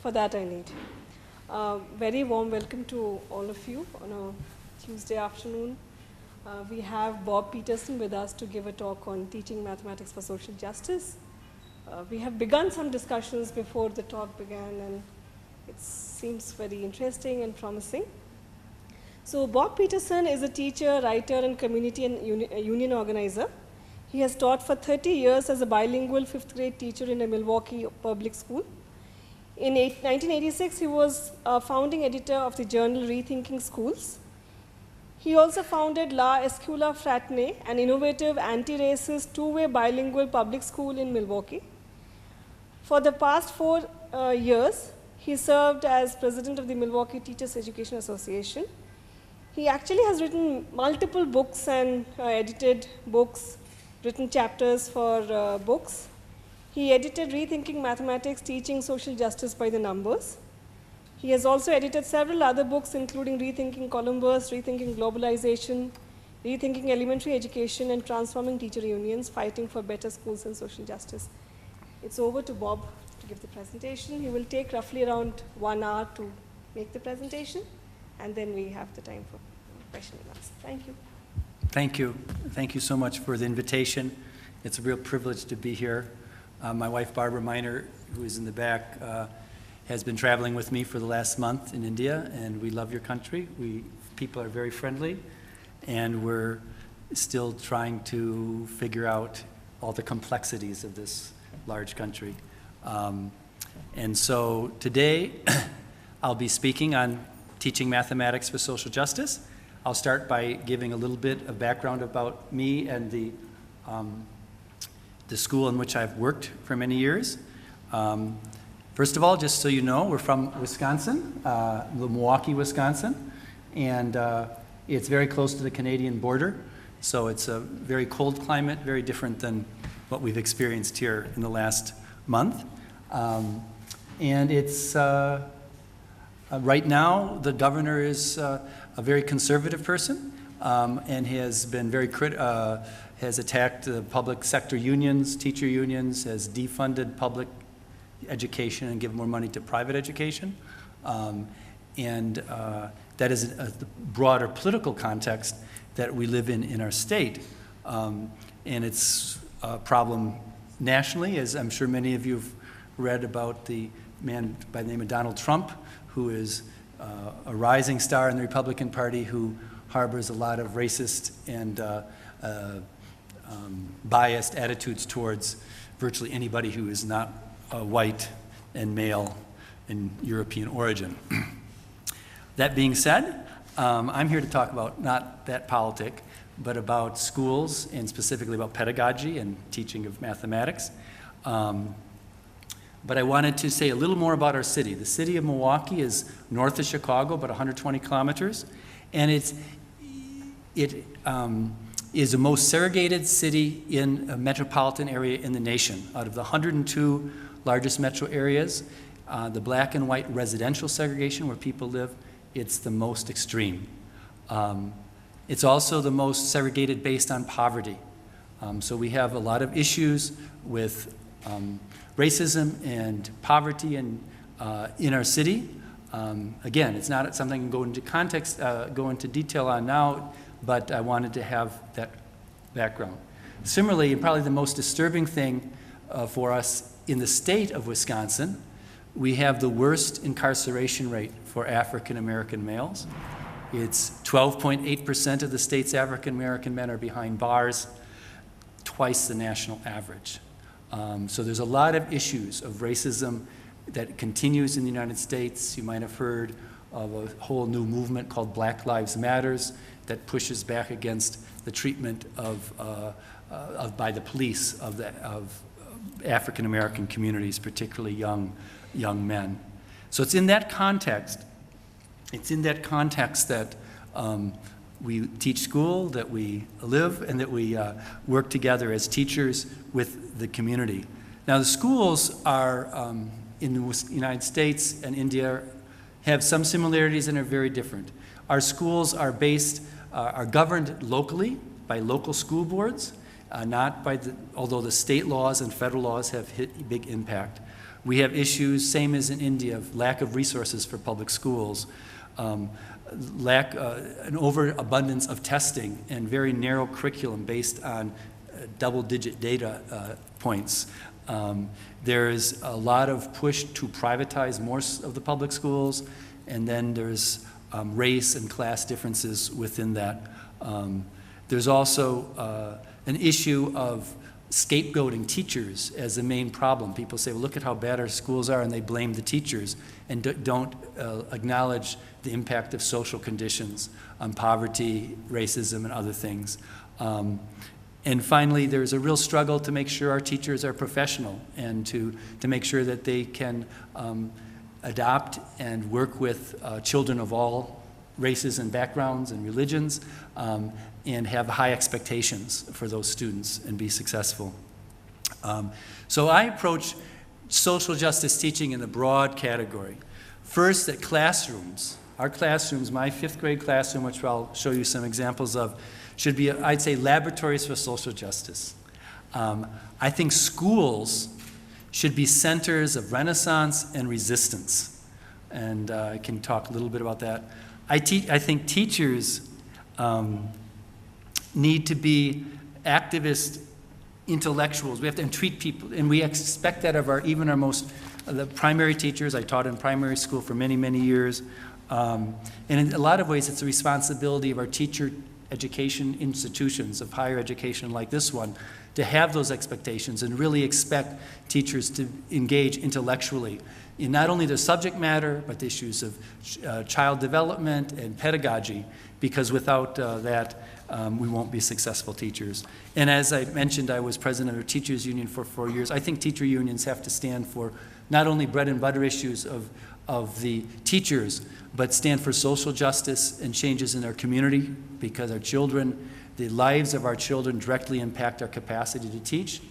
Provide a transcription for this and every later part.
for that I need. Very warm welcome to all of you on a Tuesday afternoon. We have Bob Peterson with us to give a talk on teaching mathematics for social justice. We have begun some discussions before the talk began, and it seems very interesting and promising. So Bob Peterson is a teacher, writer, and community and union organizer. He has taught for 30 years as a bilingual 5th grade teacher in a Milwaukee public school. In 1986, he was a founding editor of the journal Rethinking Schools. He also founded La Escuela Fratney, an innovative anti-racist two-way bilingual public school in Milwaukee. For the past 4 years, he served as president of the Milwaukee Teachers Education Association. He actually has written multiple books and edited books, written chapters for books. He edited Rethinking Mathematics, Teaching Social Justice by the Numbers. He has also edited several other books, including Rethinking Columbus, Rethinking Globalization, Rethinking Elementary Education, and Transforming Teacher Unions, Fighting for Better Schools and Social Justice. It's over to Bob to give the presentation. He will take roughly around 1 hour to make the presentation, and then we have the time for question and answer. Thank you. Thank you. Thank you so much for the invitation. It's a real privilege to be here. My wife, Barbara Miner, who is in the back, has been traveling with me for the last month in India, and we love your country. People are very friendly, and we're still trying to figure out all the complexities of this large country. And so today, I'll be speaking on teaching mathematics for social justice. I'll start by giving a little bit of background about me and the school in which I've worked for many years. First of all, just so you know, we're from Wisconsin, Milwaukee, Wisconsin, and it's very close to the Canadian border, so it's a very cold climate, very different than what we've experienced here in the last month. And it's, right now, the governor is a very conservative person, and has been very has attacked the public sector unions, teacher unions, has defunded public education and given more money to private education. And that is a broader political context that we live in our state. And it's a problem nationally, as I'm sure many of you have read about the man by the name of Donald Trump, who is a rising star in the Republican Party, who harbors a lot of racist and biased attitudes towards virtually anybody who is not white and male and European origin. That being said, I'm here to talk about not that politic, but about schools and specifically about pedagogy and teaching of mathematics. But I wanted to say a little more about our city. The city of Milwaukee is north of Chicago, about 120 kilometers, and it is the most segregated city in a metropolitan area in the nation. Out of the 102 largest metro areas, the black and white residential segregation where people live, it's the most extreme. It's also the most segregated based on poverty. So we have a lot of issues with racism and poverty in our city. Again, it's not something I can go into context, go into detail on now, but I wanted to have that background. Similarly, and probably the most disturbing thing for us in the state of Wisconsin, we have the worst incarceration rate for African American males. It's 12.8% of the state's African American men are behind bars, twice the national average. So there's a lot of issues of racism that continues in the United States. You might have heard of a whole new movement called Black Lives Matters that pushes back against the treatment by the police of African American communities, particularly young men. So it's in that context. It's in that context that we teach school, that we live, and that we work together as teachers with the community. Now, the schools are in the United States and India have some similarities and are very different. Our schools are governed locally by local school boards, not by although the state laws and federal laws have hit a big impact. We have issues, same as in India, of lack of resources for public schools, an overabundance of testing, and very narrow curriculum based on double-digit data points. There's a lot of push to privatize more of the public schools, and then there's race and class differences within that. There's also an issue of scapegoating teachers as the main problem. People say, well, look at how bad our schools are, and they blame the teachers and don't acknowledge the impact of social conditions on poverty, racism, and other things. And finally, there's a real struggle to make sure our teachers are professional and to make sure that they can adopt and work with children of all races and backgrounds and religions, and have high expectations for those students and be successful. So I approach social justice teaching in a broad category. First, that classrooms, our classrooms, my 5th grade classroom, which I'll show you some examples of, should be, I'd say, laboratories for social justice. I think schools should be centers of renaissance and resistance. And I can talk a little bit about that. I think teachers need to be activist intellectuals. We have to treat people, and we expect that of even our the primary teachers. I taught in primary school for many, many years. And in a lot of ways, it's a responsibility of our teacher education institutions of higher education like this one to have those expectations and really expect teachers to engage intellectually in not only the subject matter, but the issues of child development and pedagogy, because without that, we won't be successful teachers. And as I mentioned, I was president of a teachers union for 4 years. I think teacher unions have to stand for not only bread and butter issues of the teachers, but stand for social justice and changes in our community, because our children, the lives of our children directly impact our capacity to teach,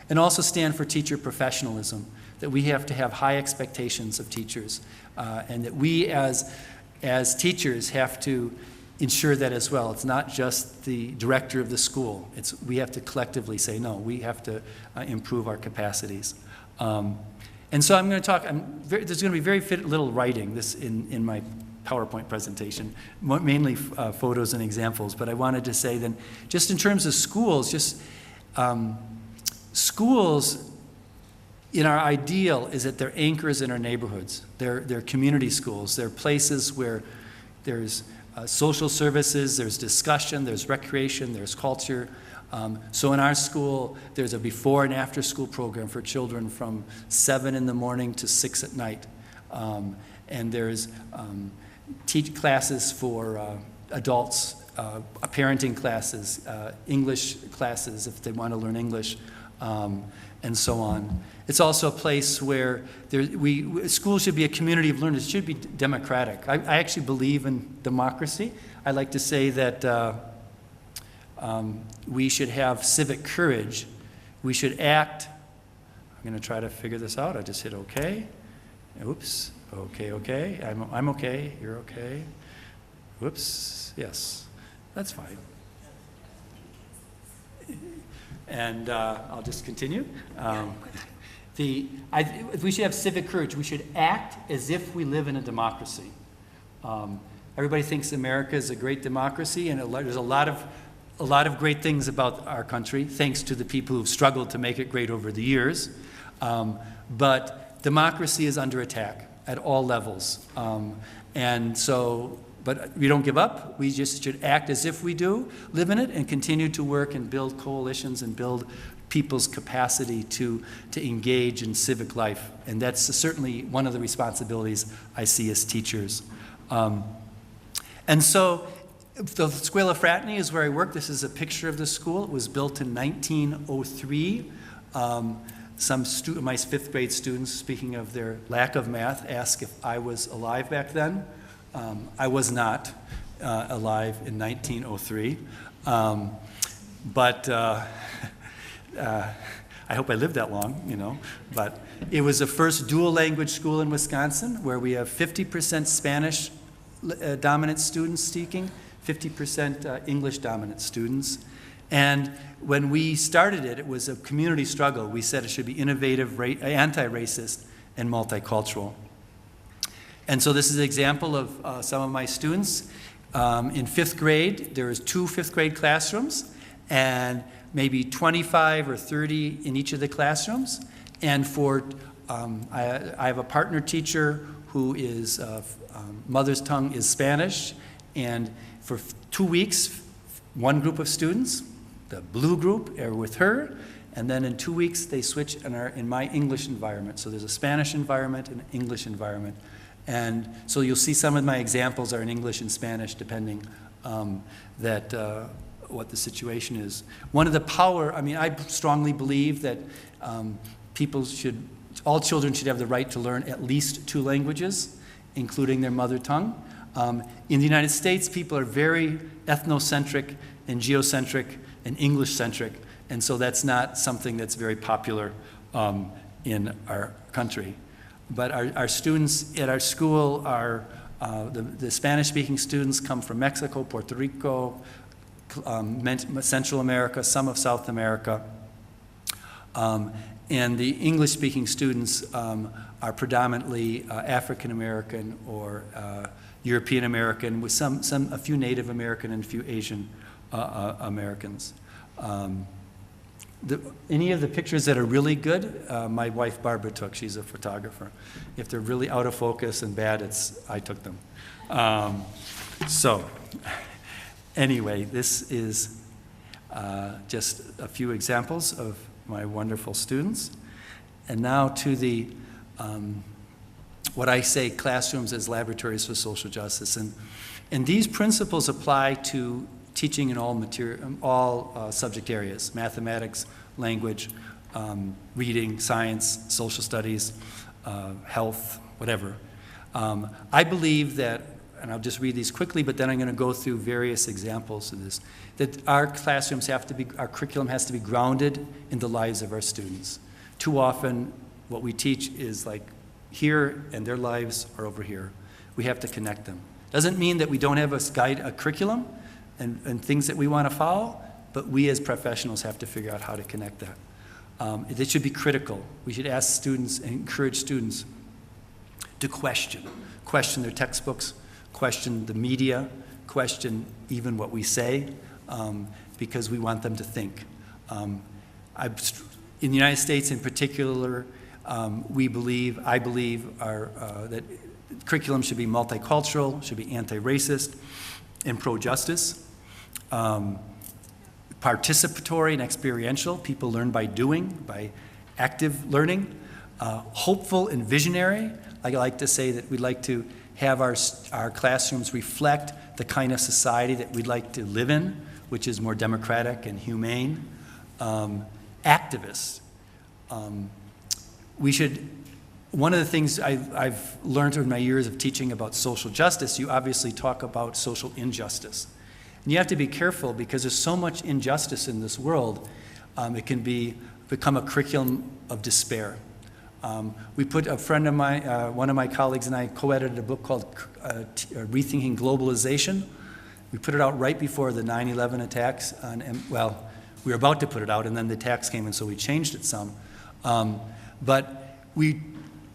and also stand for teacher professionalism, that we have to have high expectations of teachers, and that we as teachers have to ensure that as well. It's not just the director of the school. We have to collectively say, no, we have to improve our capacities. And so I'm going to talk, there's going to be very little writing in my PowerPoint presentation, mainly photos and examples, but I wanted to say then, just in terms of schools, schools in our ideal is that they're anchors in our neighborhoods. They're community schools. They're places where there's social services, there's discussion, there's recreation, there's culture. So in our school, there's a before and after school program for children from 7 in the morning to 6 at night. And there's classes for adults, parenting classes, English classes if they want to learn English, and so on. It's also a place where schools should be a community of learners. It should be democratic. I actually believe in democracy. I like to say that we should have civic courage. We should act. I'm going to try to figure this out. I just hit OK. Oops. Okay. I'm okay. You're okay. Whoops. Yes. That's fine. And I'll just continue. We should have civic courage. We should act as if we live in a democracy. Everybody thinks America is a great democracy, and there's a lot of great things about our country, thanks to the people who've struggled to make it great over the years. But democracy is under attack at all levels. But we don't give up. We just should act as if we do live in it and continue to work and build coalitions and build people's capacity to engage in civic life. And that's certainly one of the responsibilities I see as teachers. And so the Escuela Fratney is where I work. This is a picture of the school. It was built in 1903. Some of my 5th grade students, speaking of their lack of math, asked if I was alive back then. I was not alive in 1903. But I hope I lived that long, But it was the first dual language school in Wisconsin, where we have 50% Spanish dominant students speaking, 50% English dominant students. And when we started it, it was a community struggle. We said it should be innovative, anti-racist, and multicultural. And so this is an example of some of my students. In 5th grade, there's 2 5th grade classrooms, and maybe 25 or 30 in each of the classrooms. And for, I have a partner teacher who is, mother's tongue is Spanish, and for 2 weeks, one group of students, the blue group, are with her, and then in 2 weeks, they switch and are in my English environment. So there's a Spanish environment and an English environment. And so you'll see some of my examples are in English and Spanish, depending what the situation is. One of the I strongly believe that all children should have the right to learn at least 2 languages, including their mother tongue. In the United States, people are very ethnocentric and geocentric and English-centric, and so that's not something that's very popular in our country. But our students at our school are, the Spanish-speaking students come from Mexico, Puerto Rico, Central America, some of South America. And the English-speaking students are predominantly African American or European American, with a few Native American and a few Asian Americans. Any of the pictures that are really good, my wife Barbara took. She's a photographer. If they're really out of focus and bad, I took them. So anyway, this is just a few examples of my wonderful students. And now to the, what I say, classrooms as laboratories for social justice. And these principles apply to teaching in all subject areas: mathematics, language, reading, science, social studies, health, whatever. I believe that, and I'll just read these quickly, but then I'm going to go through various examples of this, that our curriculum has to be grounded in the lives of our students. Too often, what we teach is like here, and their lives are over here. We have to connect them. Doesn't mean that we don't have a curriculum and things that we want to follow, but we as professionals have to figure out how to connect that. It should be critical. We should ask students and encourage students to question their textbooks, question the media, question even what we say, because we want them to think. In the United States in particular, I believe that curriculum should be multicultural, should be anti-racist, and pro-justice. Participatory and experiential. People learn by doing, by active learning. Hopeful and visionary. I like to say that we'd like to have our classrooms reflect the kind of society that we'd like to live in, which is more democratic and humane. Activist. One of the things I've learned in my years of teaching about social justice, you obviously talk about social injustice. And you have to be careful because there's so much injustice in this world, it can become a curriculum of despair. We put a friend of mine, one of my colleagues and I co-edited a book called Rethinking Globalization. We put it out right before the 9/11 attacks. We were about to put it out and then the attacks came and so we changed it some. But we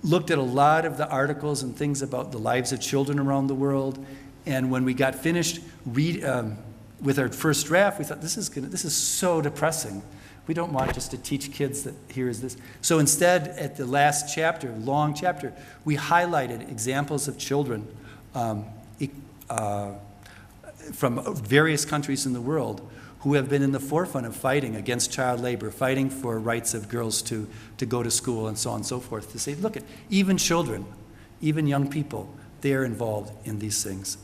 looked at a lot of the articles and things about the lives of children around the world. And when we got finished with our first draft, we thought, this is so depressing. We don't want just to teach kids that here is this. So instead, at the last chapter, long chapter, we highlighted examples of children from various countries in the world who have been in the forefront of fighting against child labor, fighting for rights of girls to go to school and so on and so forth, to say, look, even children, even young people, they are involved in these things.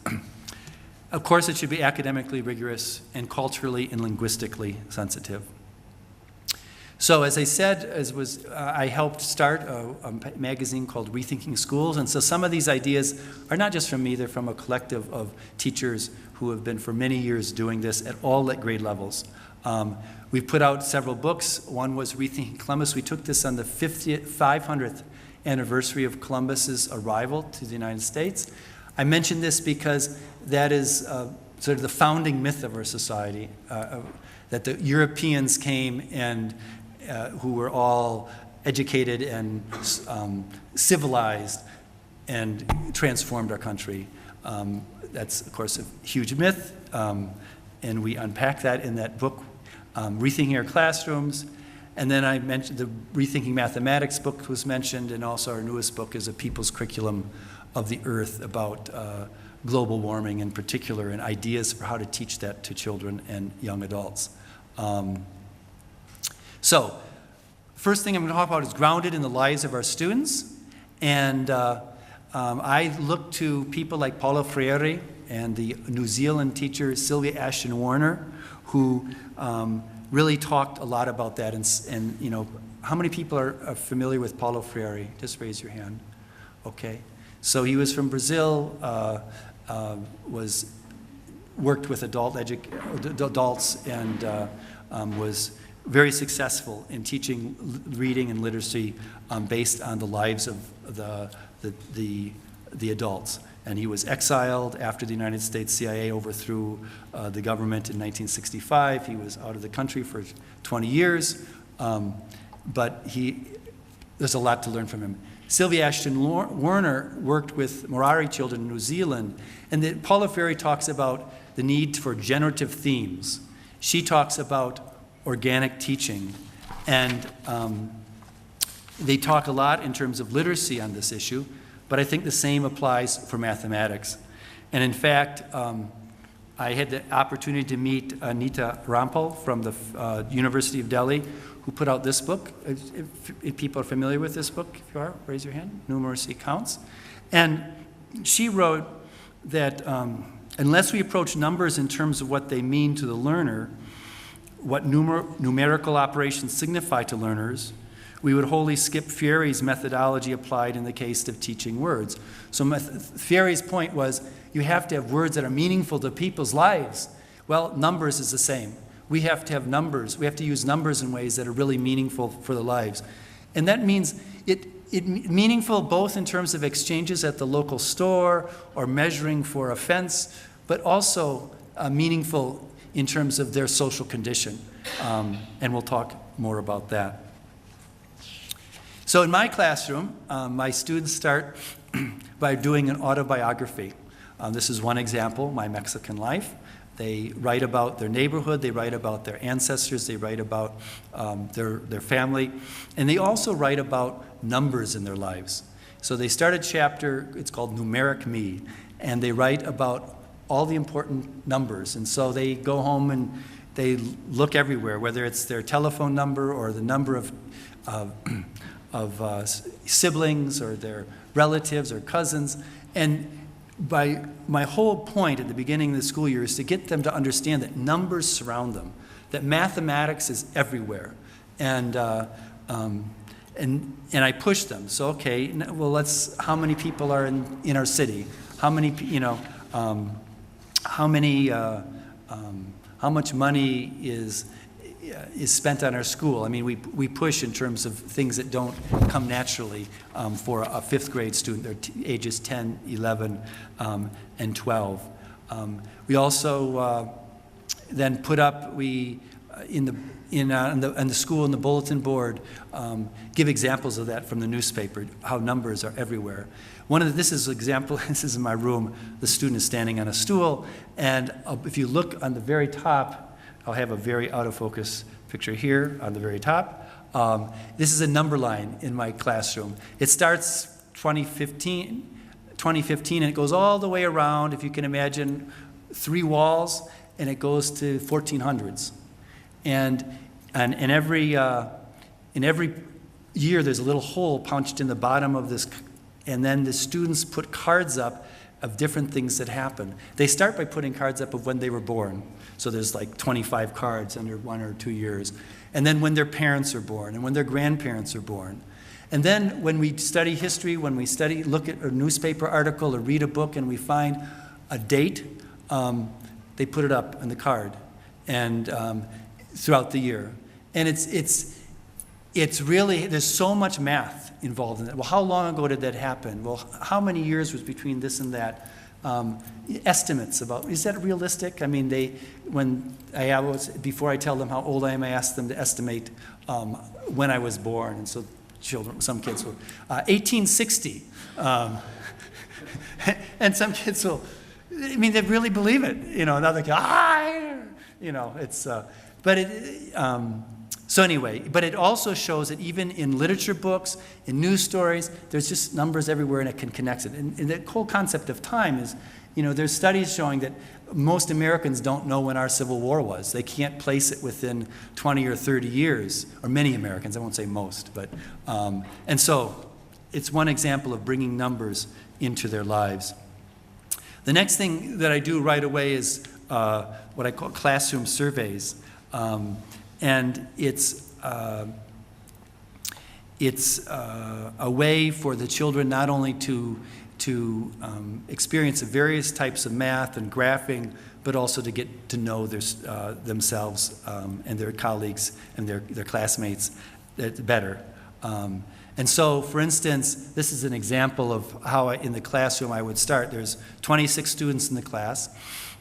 Of course, it should be academically rigorous and culturally and linguistically sensitive. So as I said, I helped start a magazine called Rethinking Schools, and so some of these ideas are not just from me, they're from a collective of teachers who have been for many years doing this at all grade levels. We've put out several books. One was Rethinking Columbus. We took this on the 500th anniversary of Columbus's arrival to the United States. I mention this because that is sort of the founding myth of our society, that the Europeans came and who were all educated and civilized and transformed our country. That's, of course, a huge myth, and we unpack that in that book, Rethinking Our Classrooms. And then I mentioned the Rethinking Mathematics book was mentioned, and also our newest book is A People's Curriculum of the Earth about global warming in particular, and ideas for how to teach that to children and young adults. So, first thing I'm going to talk about is grounded in the lives of our students. And I look to people like Paulo Freire and the New Zealand teacher Sylvia Ashton Warner, who really talked a lot about that. And you know, how many people are familiar with Paulo Freire? Just raise your hand. Okay. So he was from Brazil, worked with adults and was very successful in teaching reading and literacy based on the lives of the adults. And he was exiled after the United States CIA overthrew the government in 1965. He was out of the country for 20 years, but there's a lot to learn from him. Sylvia Ashton Warner worked with Maori children in New Zealand, and Paulo Freire talks about the need for generative themes. She talks about organic teaching, and they talk a lot in terms of literacy on this issue, but I think the same applies for mathematics. And in fact, I had the opportunity to meet Anita Rampal from the University of Delhi, who put out this book. If people are familiar with this book, if you are, raise your hand. Numeracy Counts. And she wrote that unless we approach numbers in terms of what they mean to the learner, what numerical operations signify to learners, we would wholly skip Freire's methodology applied in the case of teaching words. So Freire's point was you have to have words that are meaningful to people's lives. Well, numbers is the same. We have to have numbers. We have to use numbers in ways that are really meaningful for their lives. And that means it meaningful both in terms of exchanges at the local store or measuring for a fence, but also meaningful in terms of their social condition. And we'll talk more about that. So in my classroom, my students start by doing an autobiography. This is one example, My Mexican Life. They write about their neighborhood, they write about their ancestors, they write about their family, and they also write about numbers in their lives. So they start a chapter, it's called Numeric Me, and they write about all the important numbers. And so they go home and they look everywhere, whether it's their telephone number or the number of siblings or their relatives or cousins. And by my whole point at the beginning of the school year is to get them to understand that numbers surround them, that mathematics is everywhere. And I push them. So, okay, well, how many people are in our city? How many, how much money is spent on our school? I mean, we push in terms of things that don't come naturally for a fifth grade student. They're ages 10, 11, and 12. We also then put up, in the school, in the bulletin board, give examples of that from the newspaper, how numbers are everywhere. This is an example, this is in my room, the student is standing on a stool, and if you look on the very top, I'll have a very out of focus picture here on the very top. This is a number line in my classroom. It starts 2015, and it goes all the way around, if you can imagine, 3 walls, and it goes to 1400s. And in every year, there's a little hole punched in the bottom of this, and then the students put cards up of different things that happen. They start by putting cards up of when they were born. So there's like 25 cards under 1 or 2 years. And then when their parents are born, and when their grandparents are born. And then when we study history, when we look at a newspaper article or read a book and we find a date, they put it up on the card and throughout the year. And it's really, there's so much math involved in that. Well, how long ago did that happen? Well, how many years was between this and that? Estimates about, is that realistic? I mean, before I tell them how old I am, I ask them to estimate when I was born. And so children, some kids will. 1860. And some kids will, I mean, they really believe it. Now they go, it's, so anyway, but it also shows that even in literature books, in news stories, there's just numbers everywhere and it can connect it. And the whole concept of time is, there's studies showing that most Americans don't know when our Civil War was. They can't place it within 20 or 30 years, or many Americans, I won't say most, but, and so it's one example of bringing numbers into their lives. The next thing that I do right away is what I call classroom surveys. And it's a way for the children not only to experience the various types of math and graphing, but also to get to know themselves and their colleagues and their classmates better. And so, for instance, this is an example of how in the classroom I would start. There's 26 students in the class.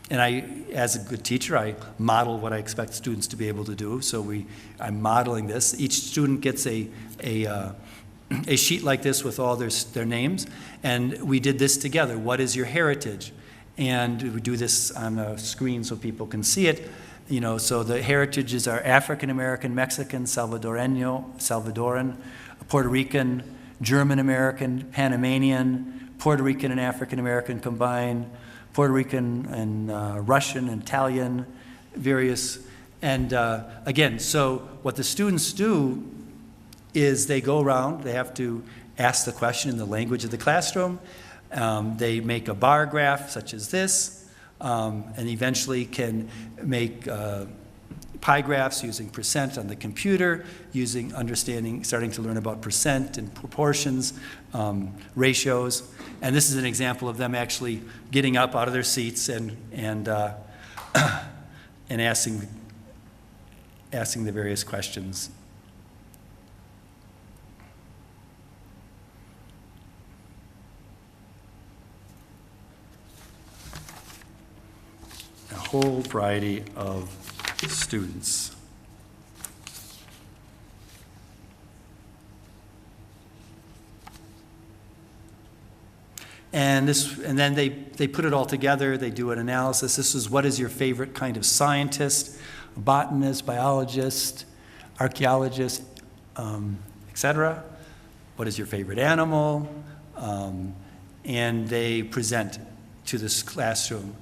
And as a good teacher, I model what I expect students to be able to do. So I'm modeling this. Each student gets a sheet like this with all their names. And we did this together. What is your heritage? And we do this on a screen so people can see it. So the heritages are African American, Mexican, Salvadoran, Puerto Rican, German American, Panamanian, Puerto Rican and African American combined, Puerto Rican and Russian and Italian, various. And again, so what the students do is they go around, they have to ask the question in the language of the classroom. They make a bar graph such as this, and eventually can make pie graphs using percent on the computer, starting to learn about percent and proportions, ratios. And this is an example of them actually getting up out of their seats and asking the various questions. A whole variety of students. And then they put it all together, they do an analysis. This is what is your favorite kind of scientist, botanist, biologist, archaeologist, etc. What is your favorite animal? And they present to this classroom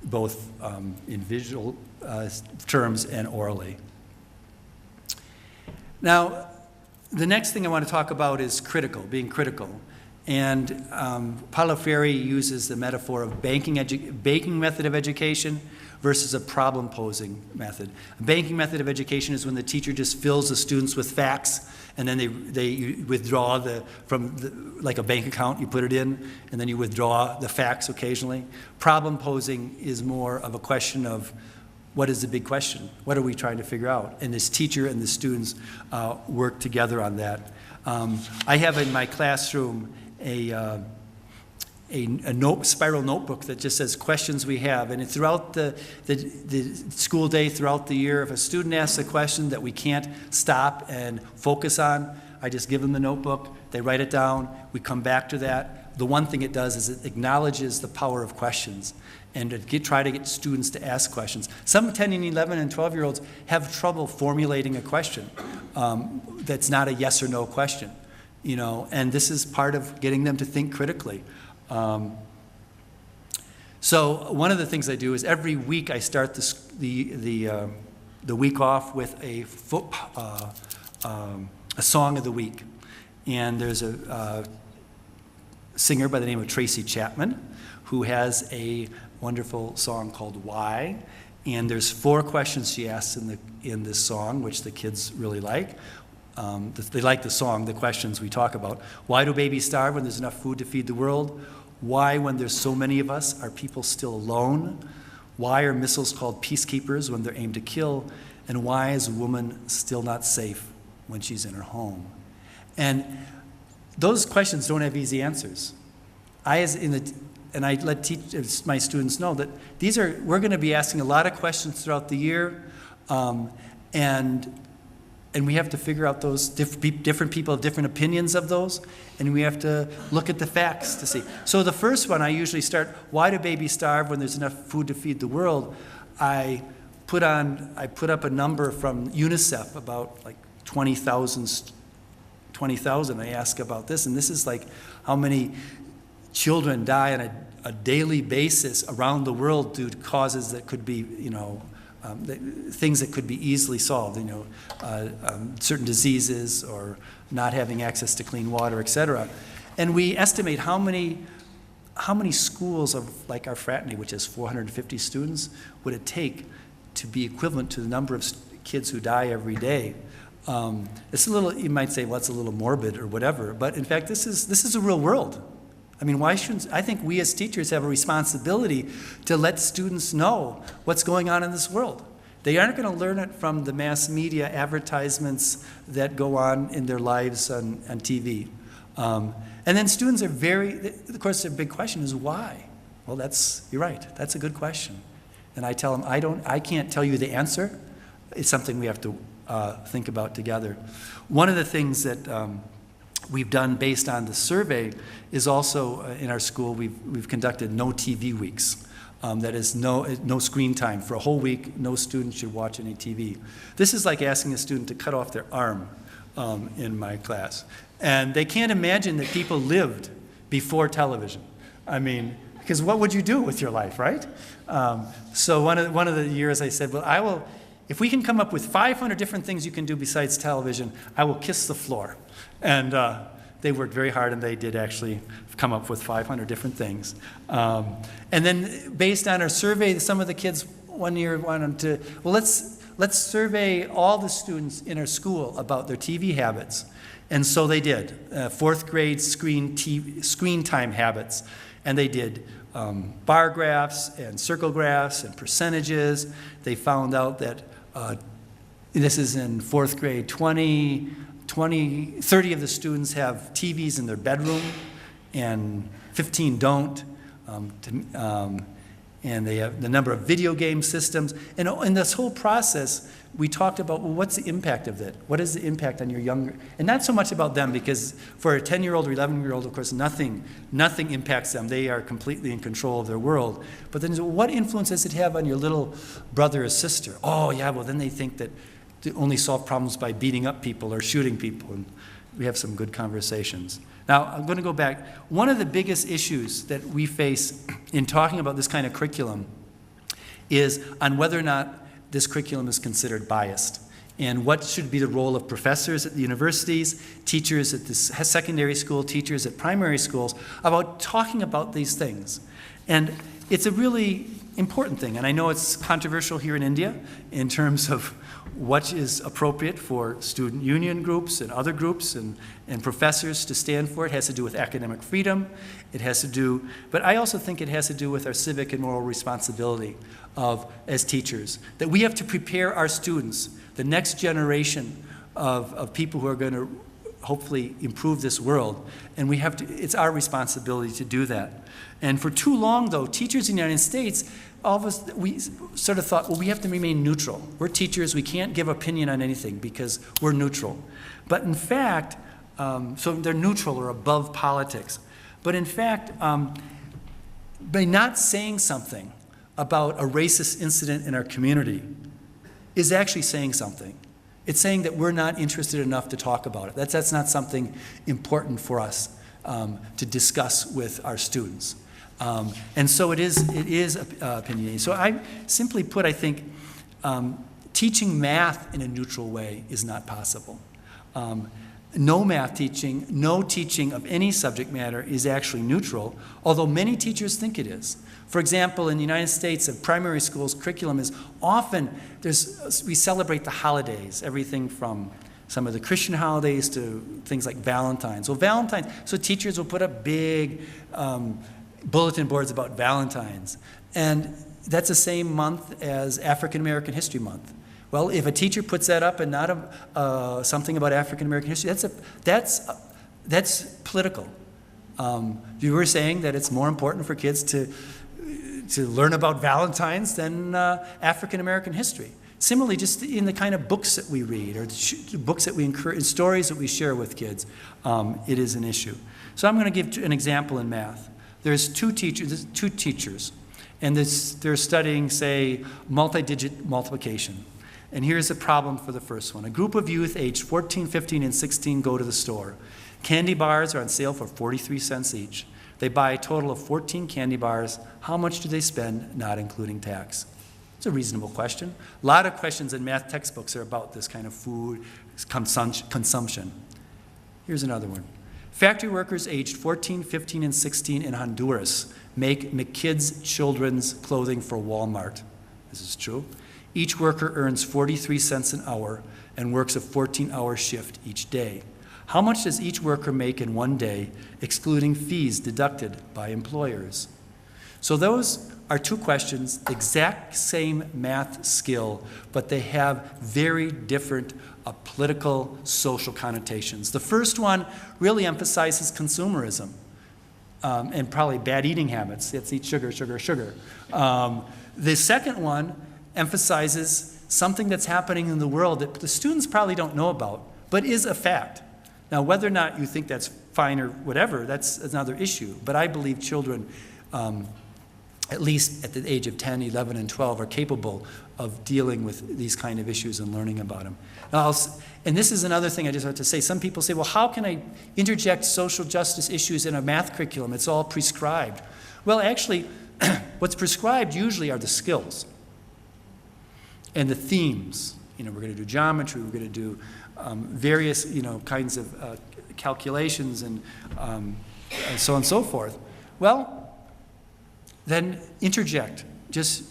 both in visual terms and orally. Now, the next thing I want to talk about is being critical. And Paulo Freire uses the metaphor of banking method of education versus a problem-posing method. A banking method of education is when the teacher just fills the students with facts, and then they withdraw like a bank account, you put it in, and then you withdraw the facts occasionally. Problem-posing is more of a question of, what is the big question? What are we trying to figure out? And this teacher and the students work together on that. I have in my classroom a spiral notebook that just says questions we have. And throughout the school day, throughout the year, if a student asks a question that we can't stop and focus on, I just give them the notebook, they write it down, we come back to that. The one thing it does is it acknowledges the power of questions and try to get students to ask questions. Some 10 and 11 and 12-year-olds have trouble formulating a question that's not a yes or no question. And this is part of getting them to think critically. So one of the things I do is every week I start the week off with a song of the week. And there's a singer by the name of Tracy Chapman who has a wonderful song called Why. And there's 4 questions she asks in this song, which the kids really like. They like the song, the questions we talk about. Why do babies starve when there's enough food to feed the world? Why, when there's so many of us, are people still alone? Why are missiles called peacekeepers when they're aimed to kill? And why is a woman still not safe when she's in her home? And those questions don't have easy answers. I let my students know that we're going to be asking a lot of questions throughout the year, and And we have to figure out those different people have different opinions of those, and we have to look at the facts to see. So the first one I usually start, why do babies starve when there's enough food to feed the world? I put up a number from UNICEF, about like 20,000. I ask about this, and this is like how many children die on a daily basis around the world due to causes that could be, things that could be easily solved, certain diseases or not having access to clean water, et cetera. And we estimate how many schools of like our fraternity, which has 450 students, would it take to be equivalent to the number of kids who die every day. It's a little, you might say, well, it's a little morbid or whatever, but in fact, this is a real world. I mean, why shouldn't, I think we as teachers have a responsibility to let students know what's going on in this world. They aren't going to learn it from the mass media advertisements that go on in their lives on TV. And then students are of course, their big question is why? Well, you're right, that's a good question. And I tell them, I can't tell you the answer. It's something we have to think about together. One of the things that we've done based on the survey is also in our school, we've conducted no TV weeks. That is no screen time. For a whole week, no student should watch any TV. This is like asking a student to cut off their arm in my class. And they can't imagine that people lived before television. I mean, because what would you do with your life, right? So one of the years I said, well, if we can come up with 500 different things you can do besides television, I will kiss the floor. And they worked very hard, and they did actually come up with 500 different things. And then based on our survey, some of the kids one year wanted to, let's survey all the students in our school about their TV habits. And so they did, fourth grade screen time habits. And they did bar graphs and circle graphs and percentages. They found out that, this is in fourth grade, 30 of the students have TVs in their bedroom, and 15 don't. And they have the number of video game systems. And in this whole process, we talked about, well, what's the impact of that? What is the impact on your younger? And not so much about them, because for a 10-year-old or 11-year-old, of course, nothing impacts them. They are completely in control of their world. But then what influence does it have on your little brother or sister? Oh, yeah, well, then they think that they only solve problems by beating up people or shooting people. And we have some good conversations. Now, I'm going to go back. One of the biggest issues that we face in talking about this kind of curriculum is on whether or not this curriculum is considered biased, and what should be the role of professors at the universities, teachers at the secondary school, teachers at primary schools, about talking about these things. And it's a really important thing, and I know it's controversial here in India in terms of what is appropriate for student union groups and other groups and professors to stand for. It has to do with academic freedom. It has to do, but I also think it has to do with our civic and moral responsibility as teachers, that we have to prepare our students, the next generation of people who are going to hopefully improve this world, and it's our responsibility to do that. And for too long, though, teachers in the United States, all of us, we sort of thought, well, we have to remain neutral. We're teachers, we can't give opinion on anything because we're neutral. But in fact, so they're neutral or above politics. But in fact, by not saying something about a racist incident in our community is actually saying something. It's saying that we're not interested enough to talk about it. That's not something important for us to discuss with our students. And so it is opinionated. So I simply put, I think, teaching math in a neutral way is not possible. No math teaching, no teaching of any subject matter is actually neutral, although many teachers think it is. For example, in the United States, a primary school's curriculum is often, we celebrate the holidays, everything from some of the Christian holidays to things like Valentine's. Well, Valentine's, so teachers will put up big bulletin boards about Valentine's. And that's the same month as African American History Month. Well, if a teacher puts that up and not something about African American history, that's political. You were saying that it's more important for kids to learn about Valentine's than African American history. Similarly, just in the kind of books that we read or books that we encourage, stories that we share with kids, it is an issue. So I'm going to give an example in math. There's two teachers, and they're studying, say, multi-digit multiplication. And here's a problem for the first one. A group of youth aged 14, 15, and 16 go to the store. Candy bars are on sale for 43 cents each. They buy a total of 14 candy bars. How much do they spend, not including tax? It's a reasonable question. A lot of questions in math textbooks are about this kind of food consumption. Here's another one. Factory workers aged 14, 15, and 16 in Honduras make McKids children's clothing for Walmart. This is true. Each worker earns 43 cents an hour and works a 14-hour shift each day. How much does each worker make in one day, excluding fees deducted by employers? So those are two questions, exact same math skill, but they have very different political, social connotations. The first one really emphasizes consumerism and probably bad eating habits. Let's eat sugar, sugar, sugar. The second one emphasizes something that's happening in the world that the students probably don't know about, but is a fact. Now, whether or not you think that's fine or whatever, that's another issue. But I believe children, at least at the age of 10, 11, and 12, are capable of dealing with these kind of issues and learning about them. Now, and this is another thing I just have to say. Some people say, well, how can I interject social justice issues in a math curriculum? It's all prescribed. Well, actually, what's prescribed usually are the skills and the themes. We're going to do geometry, we're going to do various, kinds of calculations and so on and so forth. Well, then interject. Just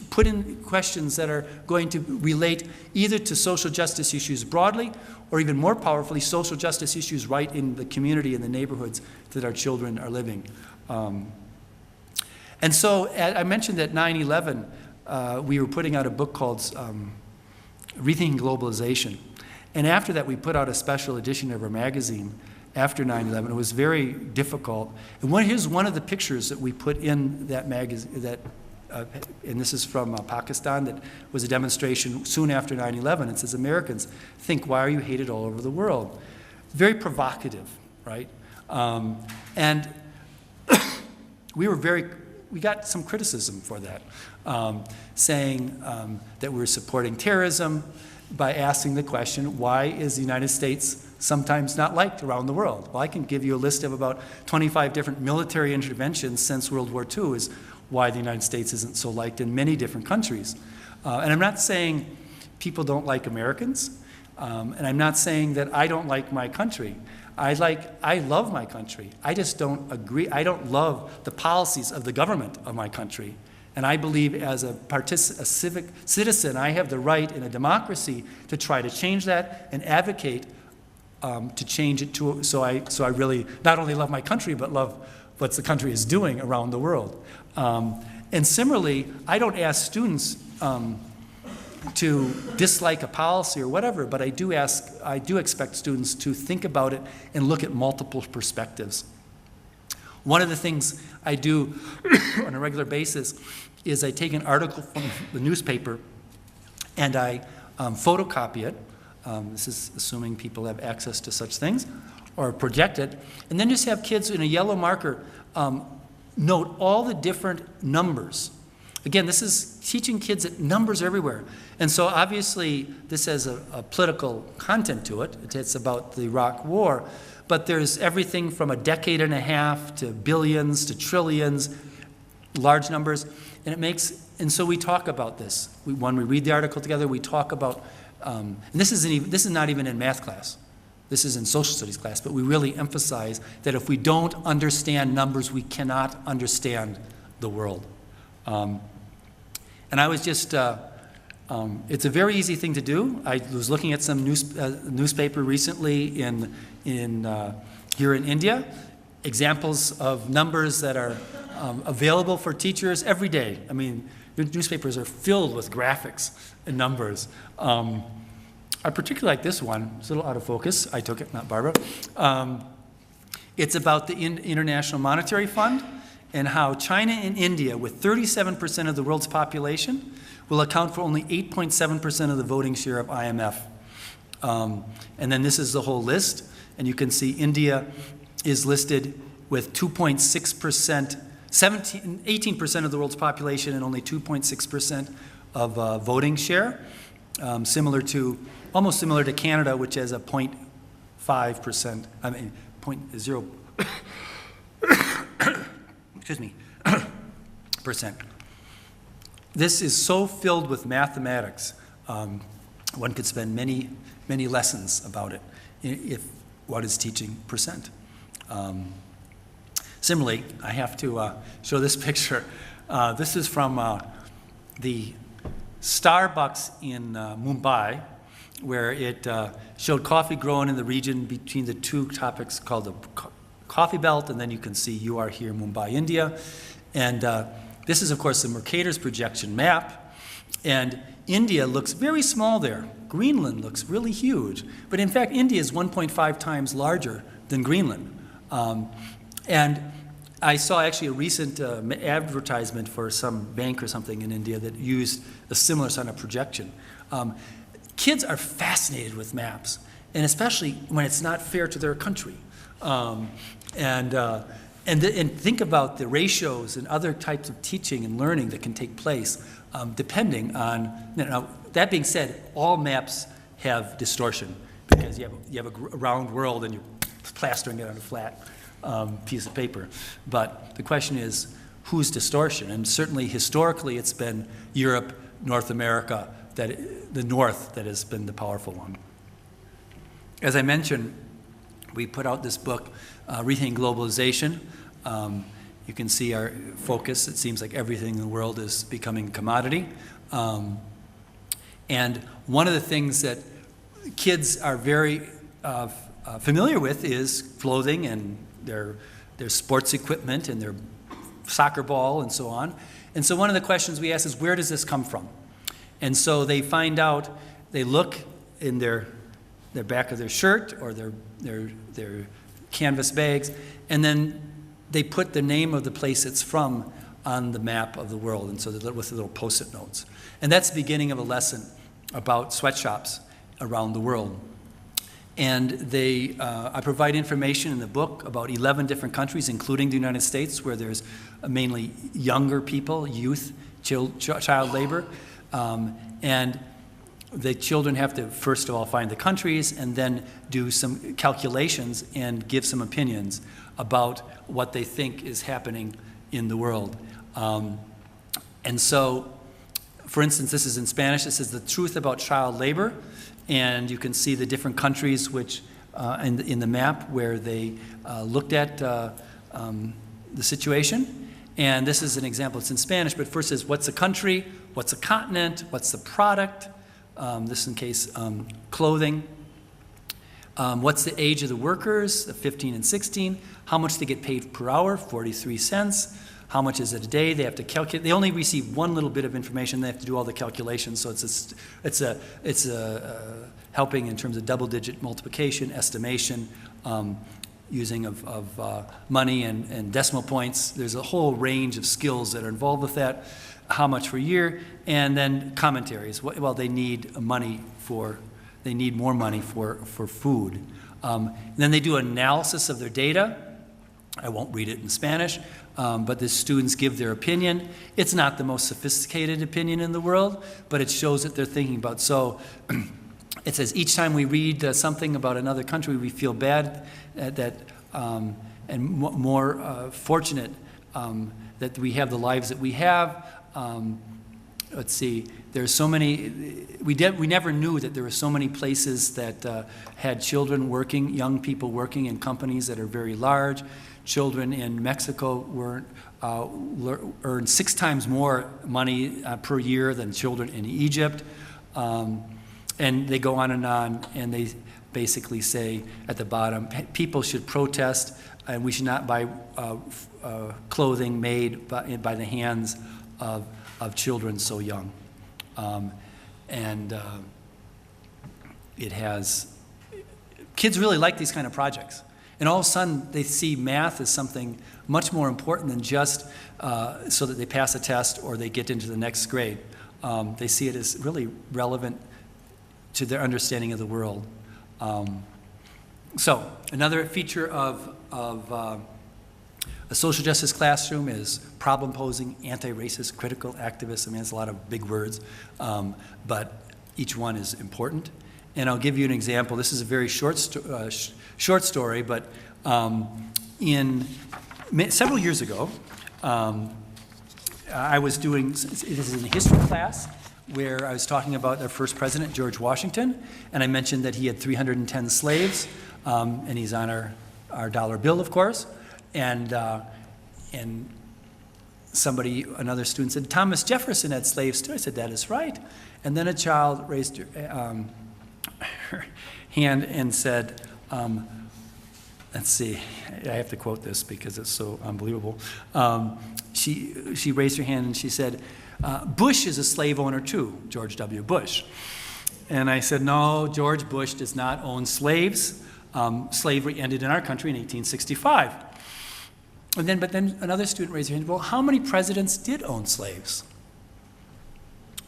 put in questions that are going to relate either to social justice issues broadly or even more powerfully, social justice issues right in the community and the neighborhoods that our children are living. And so I mentioned that 9/11, we were putting out a book called Rethinking Globalization. And after that, we put out a special edition of our magazine after 9/11. It was very difficult. And here's one of the pictures that we put in that magazine, and this is from Pakistan, that was a demonstration soon after 9/11. It says, Americans, think, why are you hated all over the world? Very provocative, right? And we got some criticism for that, saying that we were supporting terrorism by asking the question, why is the United States sometimes not liked around the world? Well, I can give you a list of about 25 different military interventions since World War II is why the United States isn't so liked in many different countries. And I'm not saying people don't like Americans, and I'm not saying that I don't like my country. I love my country. I just don't agree. I don't love the policies of the government of my country. And I believe as a civic citizen, I have the right in a democracy to try to change that and advocate to change it so I really not only love my country, but love what the country is doing around the world. And similarly, I don't ask students to dislike a policy or whatever, but I do expect students to think about it and look at multiple perspectives. One of the things I do on a regular basis is I take an article from the newspaper and I photocopy it. This is assuming people have access to such things, or project it, and then just have kids in a yellow marker note all the different numbers. Again, this is teaching kids that numbers are everywhere. And so obviously this has a political content to it. It's about the Iraq War. But there's everything from a decade and a half to billions to trillions, large numbers. And so we talk about this. When we read the article together, we talk about, and this is not even in math class. This is in social studies class, but we really emphasize that if we don't understand numbers, we cannot understand the world. And I was just, it's a very easy thing to do. I was looking at some newspaper recently here in India, examples of numbers that are available for teachers every day. I mean, your newspapers are filled with graphics and numbers. I particularly like this one. It's a little out of focus. I took it, not Barbara. It's about the International Monetary Fund and how China and India, with 37% of the world's population, will account for only 8.7% of the voting share of IMF. And then this is the whole list, and you can see India is listed with 2.6%, 18% of the world's population and only 2.6% of voting share, almost similar to Canada, which has a 0.5%, I mean, 0, excuse me, percent. This is so filled with mathematics. One could spend many, many lessons about it if one is teaching percent. Similarly, I have to show this picture. This is from the Starbucks in Mumbai, where it showed coffee grown in the region between the two topics called the coffee belt, and then you can see you are here, Mumbai, India. And this is, of course, the Mercator's projection map. And India looks very small there. Greenland looks really huge. But in fact, India is 1.5 times larger than Greenland. And I saw actually a recent advertisement for some bank or something in India that used a similar kind of projection. Kids are fascinated with maps, and especially when it's not fair to their country. And think about the ratios and other types of teaching and learning that can take place depending on, now, that being said, all maps have distortion because you have a round world and you're plastering it on a flat piece of paper. But the question is, whose distortion? And certainly historically it's been Europe, North America, the North that has been the powerful one. As I mentioned, we put out this book, Rethinking Globalization. You can see our focus. It seems like everything in the world is becoming commodity. And one of the things that kids are very familiar with is clothing and their sports equipment and their soccer ball and so on. And so one of the questions we ask is, where does this come from? And so they find out, they look in their back of their shirt or their canvas bags, and then they put the name of the place it's from on the map of the world, and so with the little post-it notes. And that's the beginning of a lesson about sweatshops around the world. And I provide information in the book about 11 different countries, including the United States, where there's mainly younger people, youth, child labor. And the children have to, first of all, find the countries and then do some calculations and give some opinions about what they think is happening in the world. And so, for instance, this is in Spanish. This is the truth about child labor. And you can see the different countries which, in the map where they looked at the situation. And this is an example. It's in Spanish, but first is what's a country, what's a continent, what's the product, this in case clothing, what's the age of the workers, 15 and 16, how much they get paid per hour, 43 cents, how much is it a day, they have to calculate. They only receive one little bit of information, they have to do all the calculations, so it's helping in terms of double-digit multiplication, estimation, using of money and decimal points. There's a whole range of skills that are involved with that, how much per year, and then commentaries. Well, they need more money for food. Then they do analysis of their data. I won't read it in Spanish, but the students give their opinion. It's not the most sophisticated opinion in the world, but it shows that they're thinking about. So it says each time we read something about another country, we feel bad and more fortunate that we have the lives that we have. Let's see, there's so many, we never knew that there were so many places that had children working, young people working in companies that are very large. Children in Mexico earn 6 times more money per year than children in Egypt. And they go on, and they basically say at the bottom, people should protest, and we should not buy clothing made by the hands of children so young. Kids really like these kind of projects. And all of a sudden, they see math as something much more important than just so that they pass a test or they get into the next grade. They see it as really relevant to their understanding of the world. So another feature of a social justice classroom is problem posing, anti-racist, critical, activist. I mean, it's a lot of big words, but each one is important. And I'll give you an example. This is a very short story, but several years ago, I was doing, it is in a history class, where I was talking about our first president, George Washington, and I mentioned that he had 310 slaves, and he's on our dollar bill, of course, and another student said, Thomas Jefferson had slaves too. I said, that is right. And then a child raised her hand and said, let's see, I have to quote this because it's so unbelievable. She raised her hand and she said, Bush is a slave owner too, George W. Bush. And I said, no, George Bush does not own slaves. Slavery ended in our country in 1865. But then another student raised her hand, well, how many presidents did own slaves?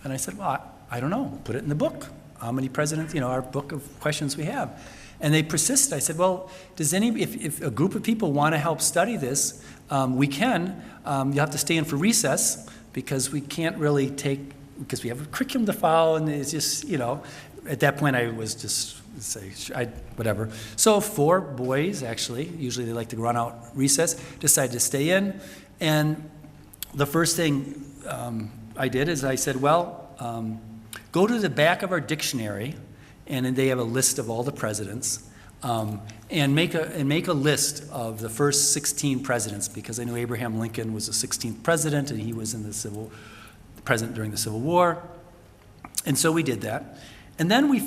And I said, well, I don't know, put it in the book. How many presidents, our book of questions we have. And they persisted. I said, well, if a group of people want to help study this, we can. You'll have to stay in for recess because we can't really because we have a curriculum to follow, and it's just, at that point I was just, whatever. So 4 boys, actually, usually they like to run out recess, decided to stay in. And the first thing I did is I said, well, go to the back of our dictionary, and they have a list of all the presidents, and make a list of the first 16 presidents, because I knew Abraham Lincoln was the 16th president, and he was president during the Civil War. And so we did that. And then we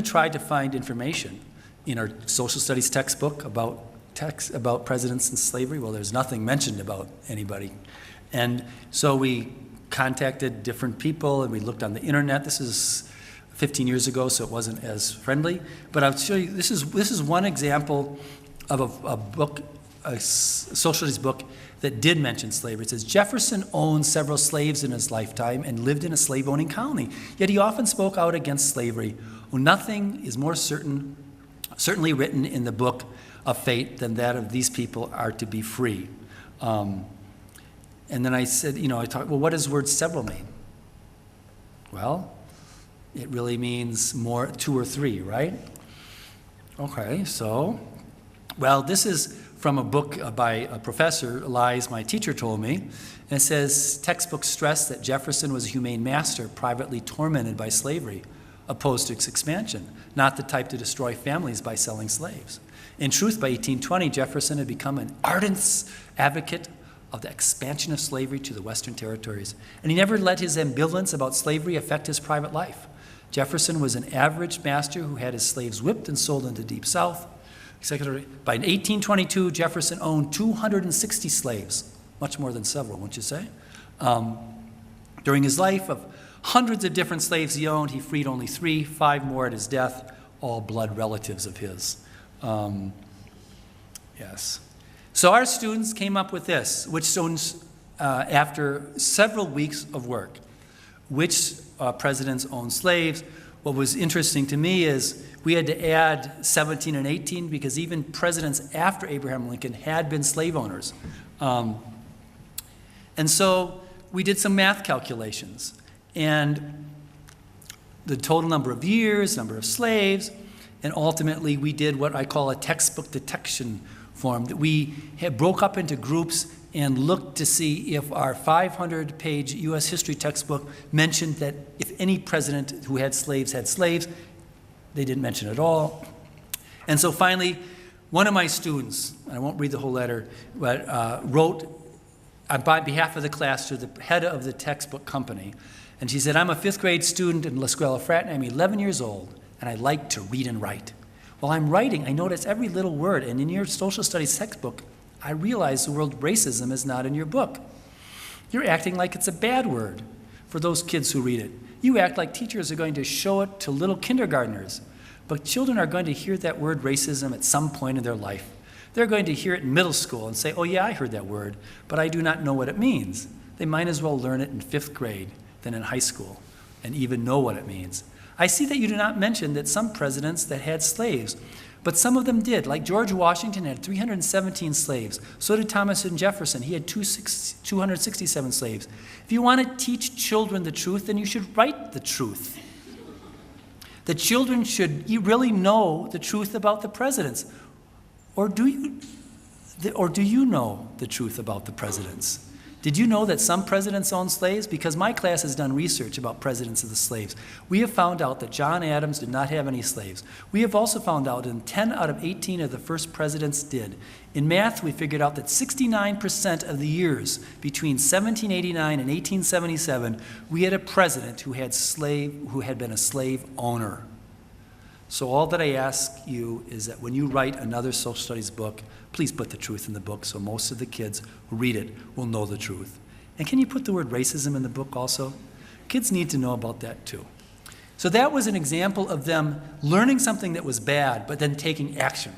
tried to find information in our social studies textbook about presidents and slavery. Well, there's nothing mentioned about anybody. And so we contacted different people, and we looked on the internet. This is 15 years ago, so it wasn't as friendly. But I'll show you, this is one example of a book, a social studies book that did mention slavery. It says, Jefferson owned several slaves in his lifetime and lived in a slave-owning colony, yet he often spoke out against slavery. Well, nothing is more certainly written in the book of fate than that of these people are to be free. And then I said, I talked, well, what does word several mean? Well, it really means 2 or 3, right? Okay, so, well, this is from a book by a professor, Lies, my teacher told me, and it says, textbooks stress that Jefferson was a humane master, privately tormented by slavery, opposed to its expansion, not the type to destroy families by selling slaves. In truth, by 1820, Jefferson had become an ardent advocate of the expansion of slavery to the Western territories, and he never let his ambivalence about slavery affect his private life. Jefferson was an average master who had his slaves whipped and sold in the Deep South. By 1822, Jefferson owned 260 slaves, much more than several, wouldn't you say? During his life, of hundreds of different slaves he owned, he freed only 3, 5 more at his death, all blood relatives of his. Yes. So our students came up with this, which students, after several weeks of work, which presidents owned slaves. What was interesting to me is we had to add 17 and 18 because even presidents after Abraham Lincoln had been slave owners. And so we did some math calculations. And the total number of years, number of slaves, and ultimately we did what I call a textbook detection form, that we broke up into groups and looked to see if our 500-page U.S. history textbook mentioned that if any president who had slaves, they didn't mention it at all. And so finally, one of my students, I won't read the whole letter, but wrote on behalf of the class to the head of the textbook company. And she said, I'm a 5th grade student in Escuela Fratney. I'm 11 years old, and I like to read and write. While I'm writing, I notice every little word, and in your social studies textbook, I realize the word racism is not in your book. You're acting like it's a bad word for those kids who read it. You act like teachers are going to show it to little kindergartners. But children are going to hear that word racism at some point in their life. They're going to hear it in middle school and say, oh yeah, I heard that word, but I do not know what it means. They might as well learn it in 5th grade. than in high school and even know what it means. I see that you do not mention that some presidents that had slaves, but some of them did. Like George Washington had 317 slaves. So did Thomas and Jefferson. He had 267 slaves. If you want to teach children the truth, then you should write the truth. The children should really know the truth about the presidents. Or do you know the truth about the presidents? Did you know that some presidents owned slaves? Because my class has done research about presidents of the slaves. We have found out that John Adams did not have any slaves. We have also found out that 10 out of 18 of the first presidents did. In math, we figured out that 69% of the years between 1789 and 1877, we had a president who had been a slave owner. So all that I ask you is that when you write another social studies book, please put the truth in the book so most of the kids who read it will know the truth. And can you put the word racism in the book also? Kids need to know about that too. So that was an example of them learning something that was bad, but then taking action.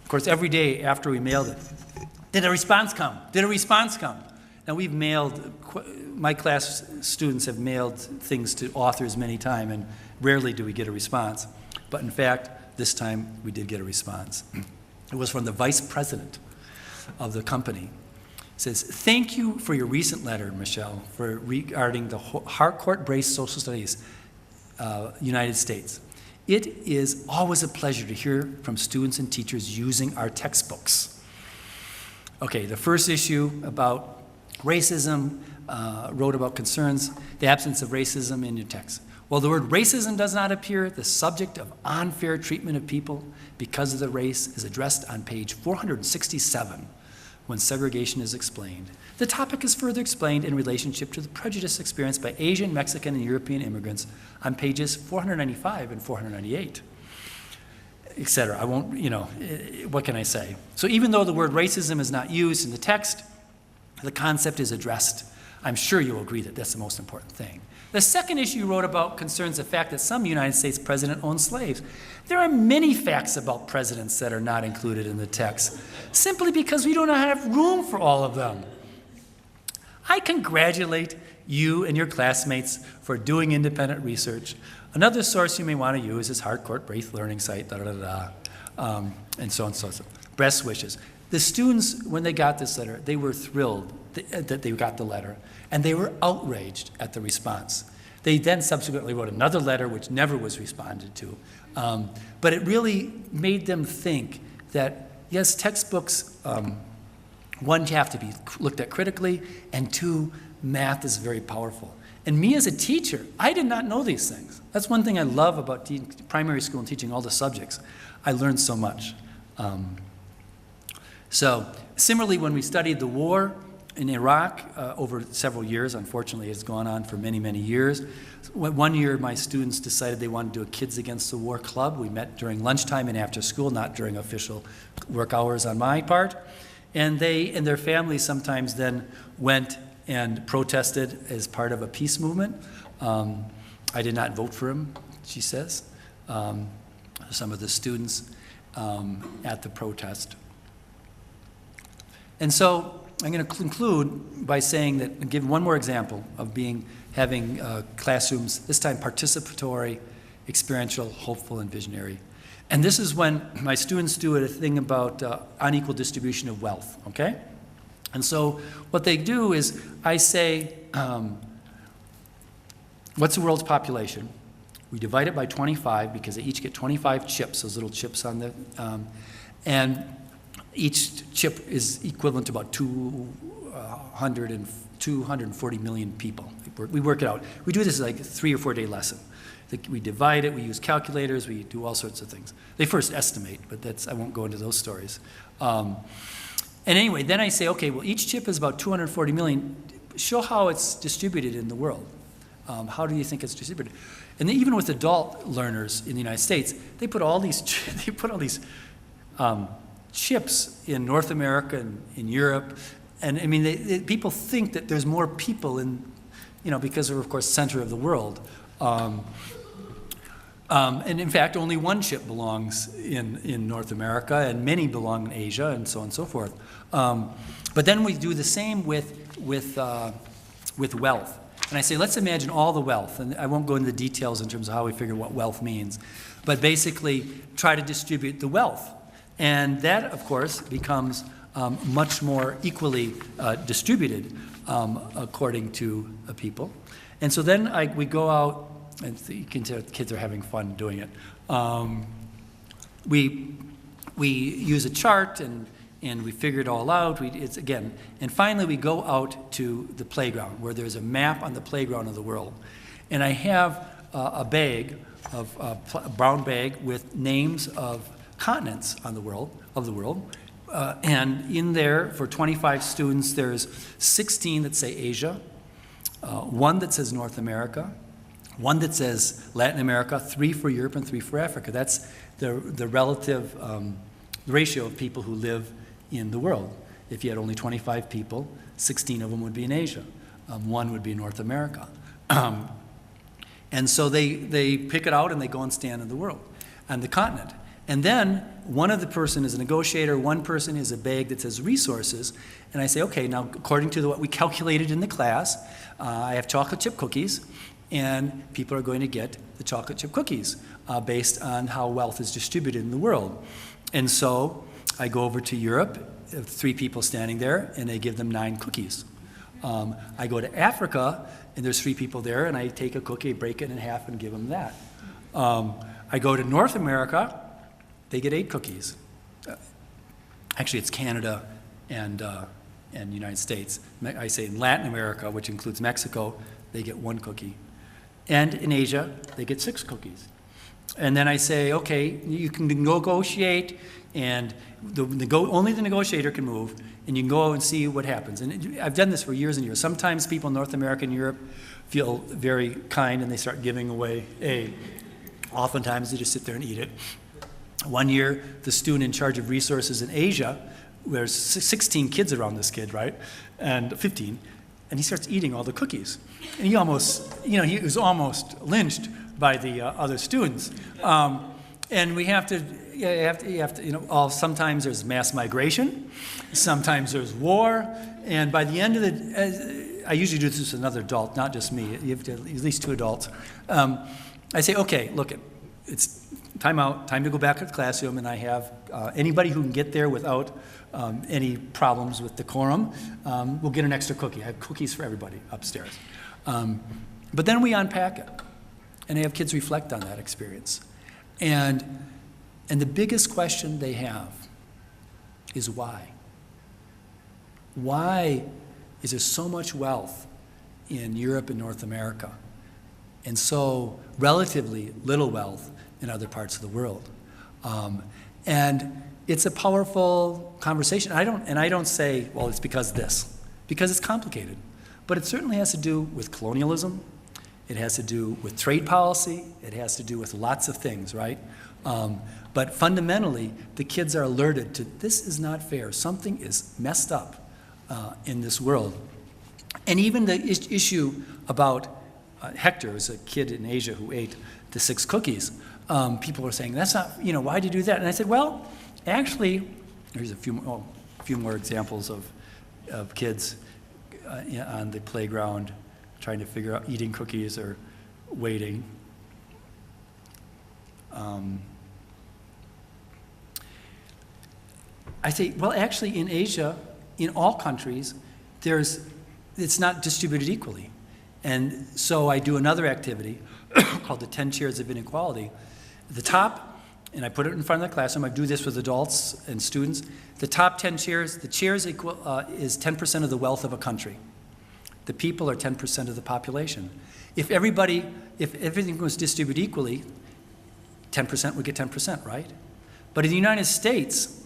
Of course, every day after we mailed it, did a response come? Did a response come? Now we've mailed, my class students have mailed things to authors many times, and rarely do we get a response. But in fact, this time we did get a response. It was from the vice president of the company. It says, "Thank you for your recent letter, Michelle, regarding the Harcourt-Brace Social Studies, United States. It is always a pleasure to hear from students and teachers using our textbooks." Okay, the first issue about racism wrote about concerns, the absence of racism in your text. While the word racism does not appear, the subject of unfair treatment of people because of the race is addressed on page 467 when segregation is explained. The topic is further explained in relationship to the prejudice experienced by Asian, Mexican, and European immigrants on pages 495 and 498, etc. I won't, what can I say? So even though the word racism is not used in the text, the concept is addressed. I'm sure you'll agree that that's the most important thing. The second issue you wrote about concerns the fact that some United States president owned slaves. There are many facts about presidents that are not included in the text, simply because we do not have room for all of them. I congratulate you and your classmates for doing independent research. Another source you may want to use is Harcourt-Brace Learning Site, and so on and so on. Best wishes. The students, when they got this letter, they were thrilled that they got the letter, and they were outraged at the response. They then subsequently wrote another letter, which never was responded to. But it really made them think that, yes, textbooks, one, have to be looked at critically, and two, math is very powerful. And me as a teacher, I did not know these things. That's one thing I love about primary school and teaching all the subjects. I learned so much. So similarly, when we studied the war in Iraq over several years, unfortunately it's gone on for many, many years. One year my students decided they wanted to do a Kids Against the War club. We met during lunchtime and after school, not during official work hours on my part. And they and their families sometimes then went and protested as part of a peace movement. I did not vote for him, she says, some of the students at the protest. And so I'm going to conclude by saying that, give one more example of having classrooms, this time participatory, experiential, hopeful, and visionary. And this is when my students do a thing about unequal distribution of wealth, okay? And so what they do is I say, what's the world's population? We divide it by 25 because they each get 25 chips, those little chips on the, and each chip is equivalent to about 240 million people. We work it out. We do this like a 3 or 4 day lesson. We divide it, we use calculators, we do all sorts of things. They first estimate, but I won't go into those stories. And anyway, then I say, okay, well, each chip is about 240 million. Show how it's distributed in the world. How do you think it's distributed? And then even with adult learners in the United States, they put all these chips in North America and in Europe. And I mean, people think that there's more people in, because we're, of course, center of the world. And in fact, only one chip belongs in North America, and many belong in Asia, and so on and so forth. But then we do the same with wealth. And I say, let's imagine all the wealth. And I won't go into the details in terms of how we figure what wealth means. But basically, try to distribute the wealth. And that, of course, becomes much more equally distributed according to people. And so then we go out, and you can tell the kids are having fun doing it. We use a chart, and we figure it all out. And finally we go out to the playground, where there's a map on the playground of the world. And I have a bag, a brown bag with names of continents of the world. And in there, for 25 students, there's 16 that say Asia, one that says North America, one that says Latin America, 3 for Europe, and 3 for Africa. That's the relative ratio of people who live in the world. If you had only 25 people, 16 of them would be in Asia. 1 would be in North America. And so they pick it out and they go and stand in the world, on the continent. And then one of the person is a negotiator, one person is a bag that says resources, and I say, okay, now according to what we calculated in the class, I have chocolate chip cookies, and people are going to get the chocolate chip cookies based on how wealth is distributed in the world. And so I go over to Europe, 3 people standing there, and I give them 9 cookies. I go to Africa, and there's 3 people there, and I take a cookie, break it in half, and give them that. I go to North America, they get 8 cookies. Actually, it's Canada and United States. I say in Latin America, which includes Mexico, they get 1 cookie. And in Asia, they get 6 cookies. And then I say, okay, you can negotiate, and only the negotiator can move, and you can go and see what happens. And I've done this for years and years. Sometimes people in North America and Europe feel very kind, and they start giving away aid. Oftentimes, they just sit there and eat it. One year, the student in charge of resources in Asia, there's 16 kids around this kid, right? And 15, and he starts eating all the cookies. And he was almost lynched by the other students. And we have to, sometimes there's mass migration, sometimes there's war, and by the end of I usually do this with another adult, not just me. You have to at least 2 adults. I say, okay, look, it's time out, time to go back to the classroom, and I have anybody who can get there without any problems with decorum will get an extra cookie. I have cookies for everybody upstairs. But then we unpack it, and I have kids reflect on that experience. And the biggest question they have is why? Why is there so much wealth in Europe and North America, and so relatively little wealth in other parts of the world? And it's a powerful conversation. I don't say, well, it's because of this, because it's complicated. But it certainly has to do with colonialism. It has to do with trade policy. It has to do with lots of things, right? But fundamentally, the kids are alerted to this is not fair. Something is messed up in this world. And even the issue about Hector, who's a kid in Asia who ate the 6 cookies, people were saying, that's not, why'd you do that? And I said, well, actually, here's a few more examples of kids on the playground trying to figure out eating cookies or waiting. I say, well, actually, in Asia, in all countries, it's not distributed equally. And so I do another activity called the 10 Chairs of Inequality. At the top, and I put it in front of the classroom, I do this with adults and students, the top 10 chairs, the chairs is 10% of the wealth of a country. The people are 10% of the population. If everything was distributed equally, 10% would get 10%, right? But in the United States,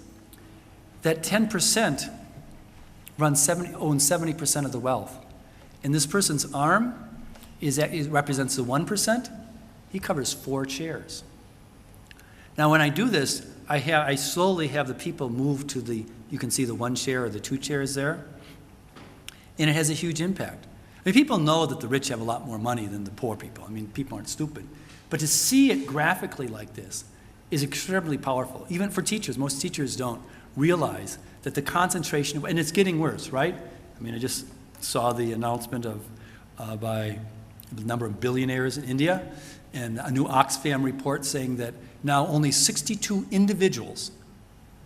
that 10% owns 70% of the wealth. And this person's arm represents the 1%. He covers 4 chairs. Now, when I do this, I slowly have the people move to you can see the 1 chair or the 2 chairs there, and it has a huge impact. I mean, people know that the rich have a lot more money than the poor people. I mean, people aren't stupid. But to see it graphically like this is extremely powerful. Even for teachers, most teachers don't realize that the concentration, and it's getting worse, right? I mean, I just saw the announcement of by the number of billionaires in India, and a new Oxfam report saying that now only 62 individuals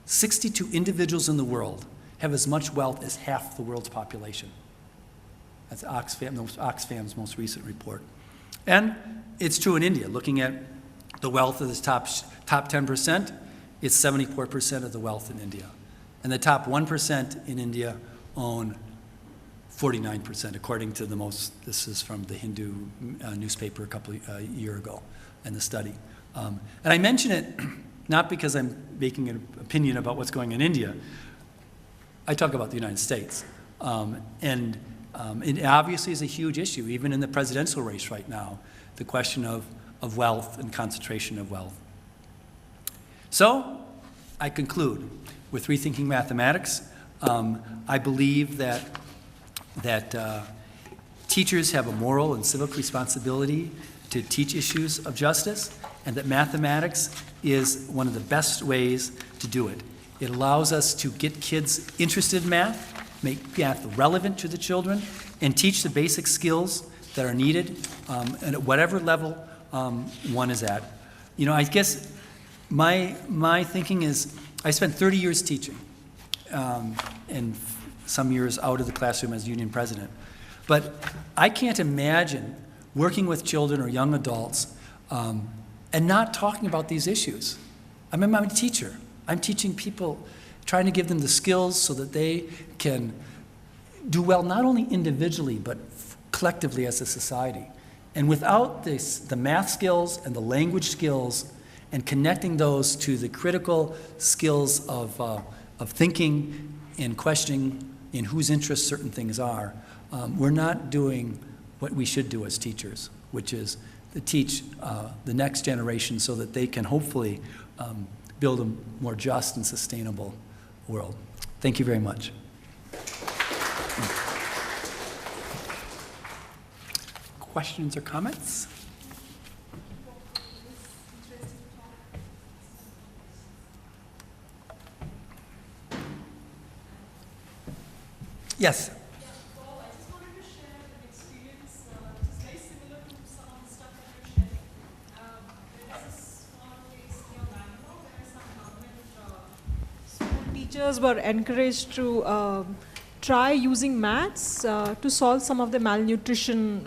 in the world have as much wealth as half the world's population. That's Oxfam's most recent report. And it's true in India. Looking at the wealth of the top 10%, it's 74% of the wealth in India. And the top 1% in India own 49%, according to this is from the Hindu newspaper a year ago in the study. And I mention it not because I'm making an opinion about what's going on in India. I talk about the United States. And it obviously is a huge issue, even in the presidential race right now, the question of wealth and concentration of wealth. So I conclude with Rethinking Mathematics. I believe that teachers have a moral and civic responsibility to teach issues of justice, and that mathematics is one of the best ways to do it. It allows us to get kids interested in math, make math relevant to the children, and teach the basic skills that are needed and at whatever level one is at. You know, I guess my thinking is I spent 30 years teaching and some years out of the classroom as union president. But I can't imagine working with children or young adults and not talking about these issues. I mean, I'm a teacher. I'm teaching people, trying to give them the skills so that they can do well not only individually but collectively as a society. And without the math skills and the language skills and connecting those to the critical skills of thinking and questioning in whose interests certain things are, we're not doing what we should do as teachers, which is to teach the next generation so that they can hopefully build a more just and sustainable world. Thank you very much. Questions or comments? Yes. Well, I just wanted to share an experience which is very similar to some of the stuff that you're sharing. There is a small place near Bangalore where some government school teachers were encouraged to try using maths to solve some of the malnutrition,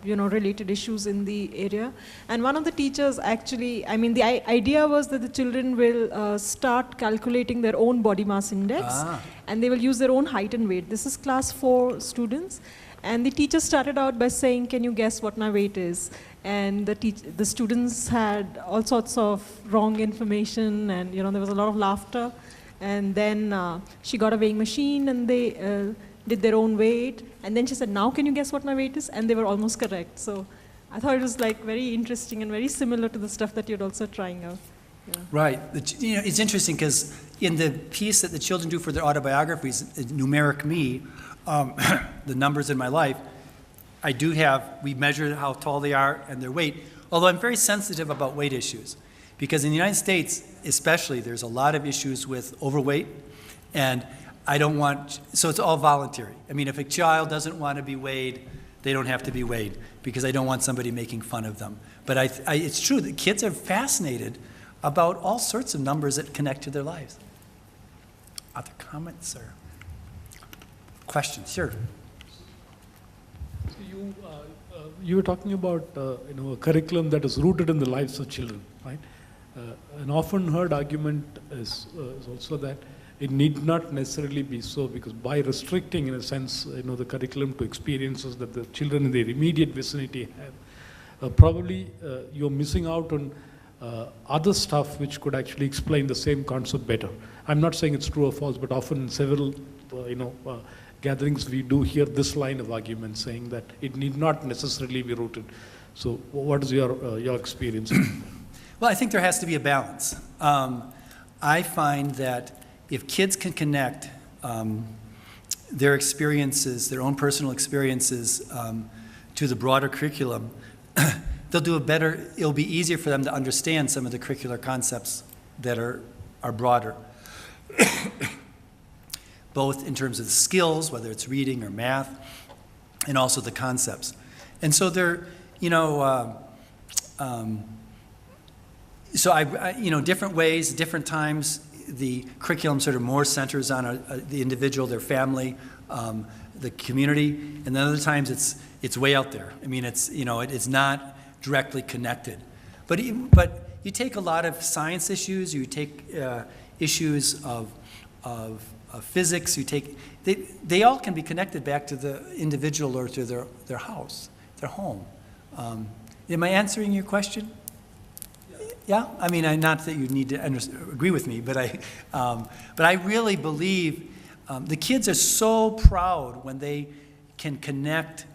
related issues in the area. And one of the teachers actually, the idea was that the children will start calculating their own body mass index, and they will use their own height and weight. This is class 4 students. And the teacher started out by saying, "Can you guess what my weight is?" And the students had all sorts of wrong information, and there was a lot of laughter. And then she got a weighing machine and they did their own weight. And then she said, "Now can you guess what my weight is?" And they were almost correct. So I thought it was like very interesting and very similar to the stuff that you're also trying out. Yeah. Right. It's interesting because in the piece that the children do for their autobiographies, Numeric Me, the numbers in my life, we measure how tall they are and their weight, although I'm very sensitive about weight issues. Because in the United States, especially, there's a lot of issues with overweight, and so it's all voluntary. I mean, if a child doesn't want to be weighed, they don't have to be weighed, because I don't want somebody making fun of them. But it's true that kids are fascinated about all sorts of numbers that connect to their lives. Other comments or questions? Sure. So you were talking about a curriculum that is rooted in the lives of children, right? An often heard argument is also that it need not necessarily be so, because by restricting, in a sense, the curriculum to experiences that the children in their immediate vicinity have, probably you're missing out on other stuff which could actually explain the same concept better. I'm not saying it's true or false, but often in several, gatherings we do hear this line of argument saying that it need not necessarily be rooted. So, what is your experience? Well, I think there has to be a balance. I find that if kids can connect their experiences, their own personal experiences, to the broader curriculum, they'll do it'll be easier for them to understand some of the curricular concepts that are broader, both in terms of the skills, whether it's reading or math, and also the concepts. And so they're, so different ways, different times, the curriculum sort of more centers on the individual, their family, the community, and then other times it's way out there. I mean, it's not directly connected. But you take a lot of science issues, you take issues of physics, they all can be connected back to the individual or to their house, their home. Am I answering your question? Yeah? I mean, not that you need to agree with me, but I really believe the kids are so proud when they can connect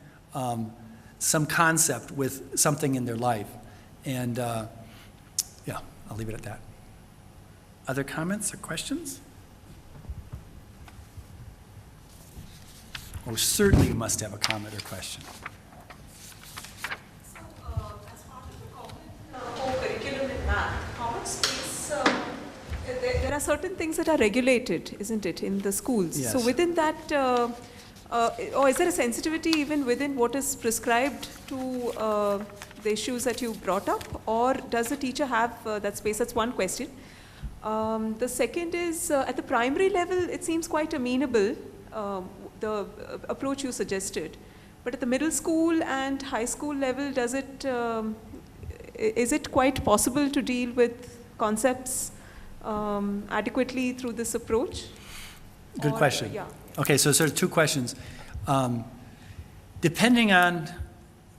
some concept with something in their life. And yeah, I'll leave it at that. Other comments or questions? Oh, certainly you must have a comment or question. As part of the common core curriculum in math, how much space, there are certain things that are regulated, isn't it, in the schools? Yes. So within that, or is there a sensitivity even within what is prescribed to the issues that you brought up, or does the teacher have that space? That's one question. The second is, at the primary level, it seems quite amenable, the approach you suggested. But at the middle school and high school level, is it quite possible to deal with concepts adequately through this approach? Good question. Yeah. Okay, so sort of two questions. Depending on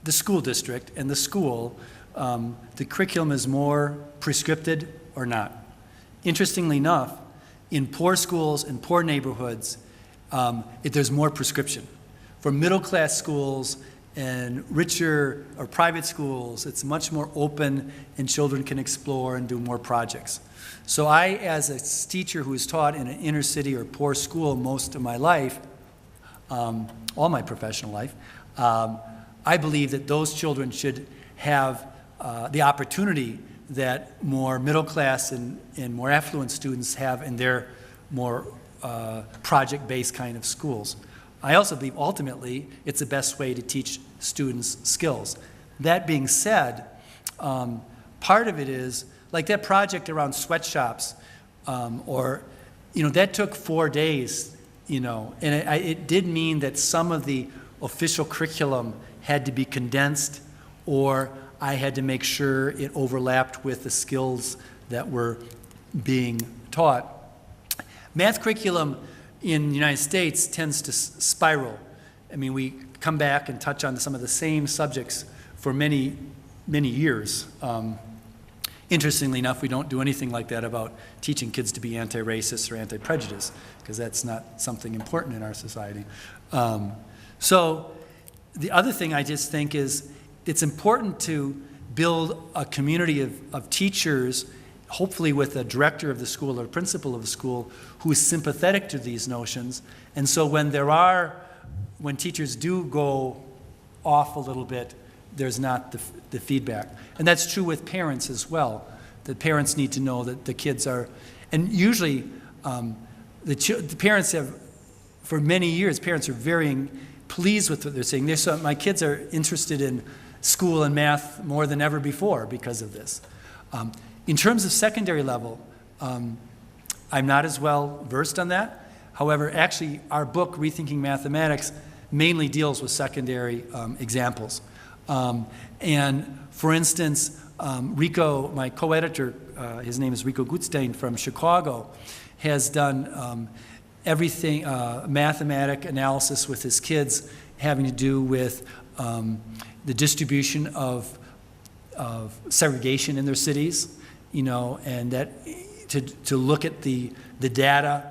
the school district and the school, the curriculum is more prescripted or not. Interestingly enough, in poor schools and poor neighborhoods, there's more prescription. For middle-class schools and richer or private schools, it's much more open and children can explore and do more projects. So I, as a teacher who has taught in an inner city or poor school most of my life, all my professional life, I believe that those children should have the opportunity that more middle-class and more affluent students have in their more project-based kind of schools. I also believe ultimately it's the best way to teach students skills. That being said, part of it is, like that project around sweatshops, that took 4 days, and it did mean that some of the official curriculum had to be condensed, or I had to make sure it overlapped with the skills that were being taught. Math curriculum in the United States tends to spiral. I mean, we come back and touch on some of the same subjects for many, many years. Interestingly enough, we don't do anything like that about teaching kids to be anti-racist or anti-prejudice, because that's not something important in our society. So the other thing I just think is it's important to build a community of teachers, hopefully with a director of the school or principal of the school who is sympathetic to these notions. And so when teachers do go off a little bit, there's not the feedback. And that's true with parents as well. The parents need to know that the kids are, and usually the parents have, for many years, parents are very pleased with what they're saying. My kids are interested in school and math more than ever before because of this. In terms of secondary level, I'm not as well versed on that. However, actually, our book, Rethinking Mathematics, mainly deals with secondary examples. And for instance, Rico, my co-editor, his name is Rico Gutstein from Chicago, has done everything, mathematic analysis with his kids having to do with the distribution of segregation in their cities, and that to look at the data.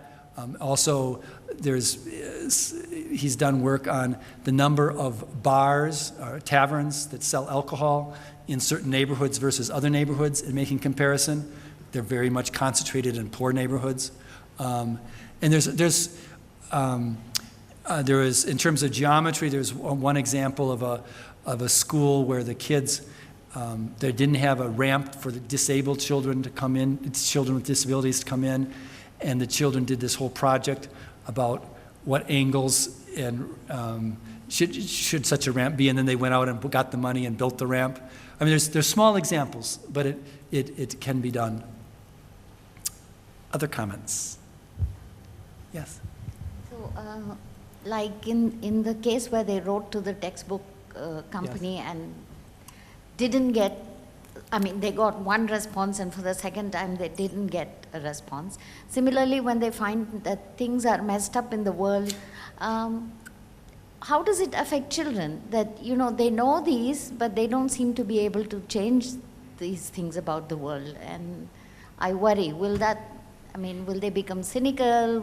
Also, he's done work on the number of bars or taverns that sell alcohol in certain neighborhoods versus other neighborhoods and making comparison. They're very much concentrated in poor neighborhoods. And there is, in terms of geometry, there's one example of a school where the kids, they didn't have a ramp for the disabled children to come in, children with disabilities to come in, and the children did this whole project about what angles and should such a ramp be? And then they went out and got the money and built the ramp. I mean, there's small examples, but it can be done. Other comments? Yes. So, like in the case where they wrote to the textbook company and didn't get, I mean, they got one response, and for the second time they didn't get a response. Similarly, when they find that things are messed up in the world, how does it affect children? That, you know, they know these, but they don't seem to be able to change these things about the world. And I worry, will they become cynical?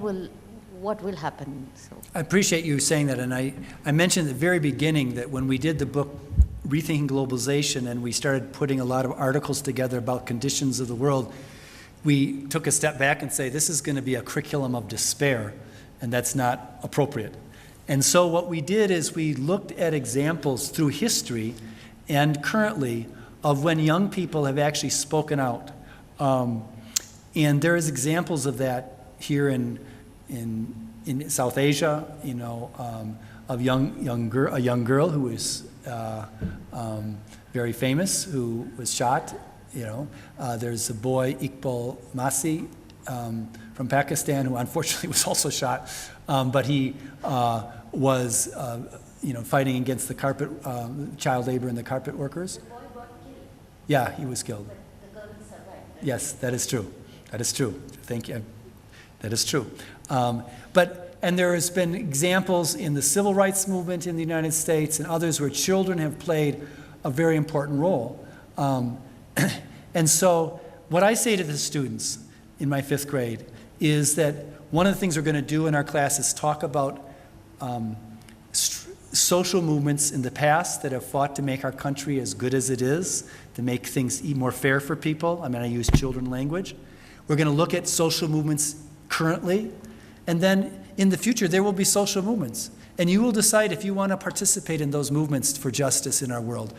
What will happen? So. I appreciate you saying that, and I mentioned at the very beginning that when we did the book Rethinking Globalization and we started putting a lot of articles together about conditions of the world, we took a step back and say this is going to be a curriculum of despair, and that's not appropriate. And so what we did is we looked at examples through history and currently of when young people have actually spoken out. And there is examples of that here in South Asia, you know, of a young girl who is very famous, who was shot. You know, there's a boy, Unequal from Pakistan, who unfortunately was also shot, but he was, you know, fighting against the child labor and the carpet workers. The boy got killed. Yeah, he was killed. But the girl survived. Yes, that is true. That is true. Thank you. That is true. And there has been examples in the civil rights movement in the United States and others where children have played a very important role. And so what I say to the students in my 5th grade is that one of the things we're going to do in our class is talk about social movements in the past that have fought to make our country as good as it is, to make things more fair for people. I mean, I use children language. We're going to look at social movements currently, and then in the future there will be social movements. And you will decide if you want to participate in those movements for justice in our world.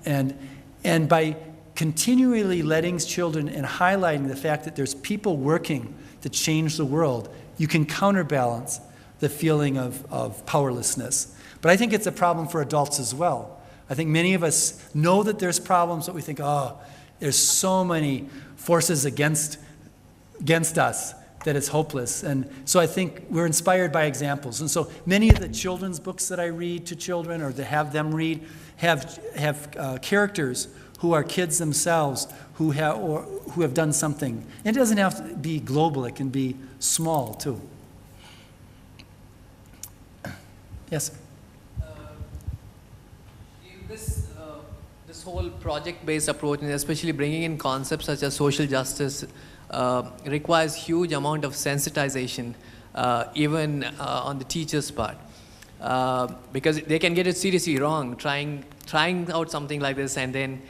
And by continually letting children and highlighting the fact that there's people working to change the world, you can counterbalance the feeling of powerlessness. But I think it's a problem for adults as well. I think many of us know that there's problems, but we think, oh, there's so many forces against us that it's hopeless. And so I think we're inspired by examples. And so many of the children's books that I read to children or that have them read have characters who are kids themselves who have done something. And it doesn't have to be global, it can be small too. Yes? This whole project-based approach, and especially bringing in concepts such as social justice, requires huge amount of sensitization, even on the teacher's part, because they can get it seriously wrong, trying out something like this, and then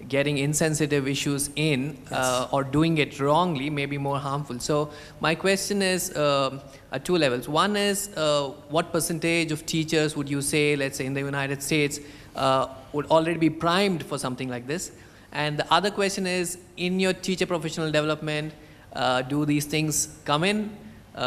getting insensitive issues in, or doing it wrongly may be more harmful. So my question is at 2 levels. One is, what percentage of teachers would you say, let's say in the United States, would already be primed for something like this? And the other question is, in your teacher professional development, do these things come in?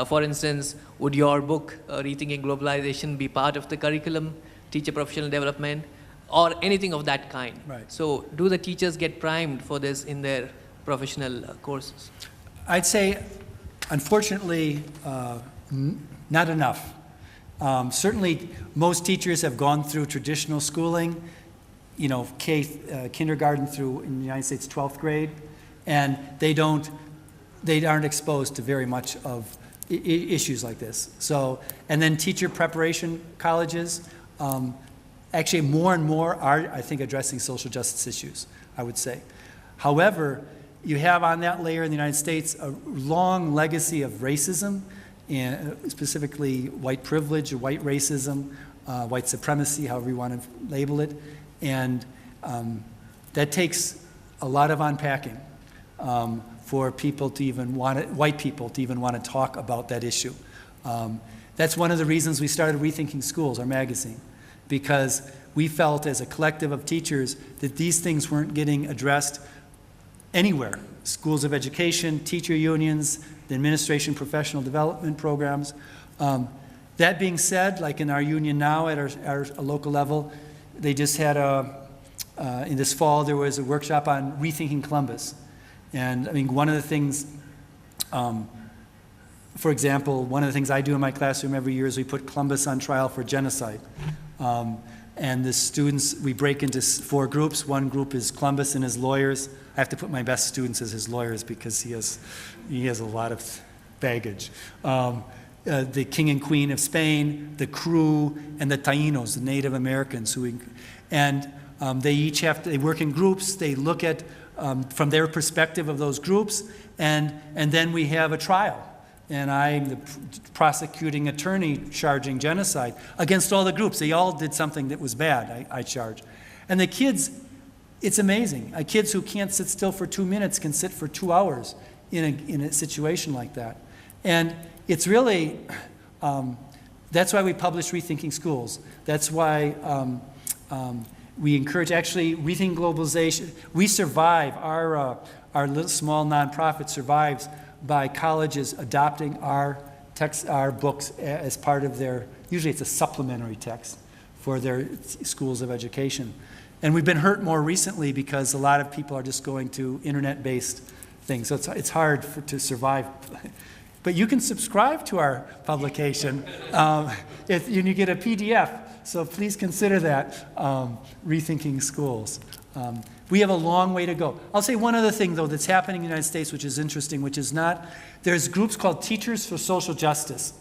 For instance, would your book, Rethinking Globalization, be part of the curriculum, teacher professional development, or anything of that kind? Right. So do the teachers get primed for this in their professional courses? I'd say, unfortunately, not enough. Certainly, most teachers have gone through traditional schooling, kindergarten through, in the United States, 12th grade, and they aren't exposed to very much of issues like this. So, and then teacher preparation colleges, actually more and more are, I think, addressing social justice issues, I would say. However, you have on that layer in the United States a long legacy of racism, and specifically white privilege or white racism, white supremacy, however you want to label it. And that takes a lot of unpacking for people to even white people to even want to talk about that issue. That's one of the reasons we started Rethinking Schools, our magazine, because we felt as a collective of teachers that these things weren't getting addressed anywhere. Schools of education, teacher unions, the administration, professional development programs. That being said, like in our union now at our local level, they just had in this fall, there was a workshop on Rethinking Columbus. And I mean, one of the things, for example, one of the things I do in my classroom every year is we put Columbus on trial for genocide. And the students, we break into 4 groups. One group is Columbus and his lawyers. I have to put my best students as his lawyers because he has a lot of baggage. The king and queen of Spain, the crew, and the Taínos, the Native Americans. They each they work in groups. They look at, from their perspective of those groups, and then we have a trial. And I'm the prosecuting attorney charging genocide against all the groups. They all did something that was bad, I charge. And the kids, it's amazing. Kids who can't sit still for 2 minutes can sit for 2 hours in a situation like that. And it's really, that's why we publish Rethinking Schools. That's why we encourage, actually, Rethinking Globalization. We survive, our little small nonprofit survives by colleges adopting our books as part of their, usually it's a supplementary text for their schools of education. And we've been hurt more recently because a lot of people are just going to internet-based things. So it's hard to survive. But you can subscribe to our publication and you get a PDF. So please consider that, Rethinking Schools. We have a long way to go. I'll say one other thing, though, that's happening in the United States, which is interesting, which is there's groups called Teachers for Social Justice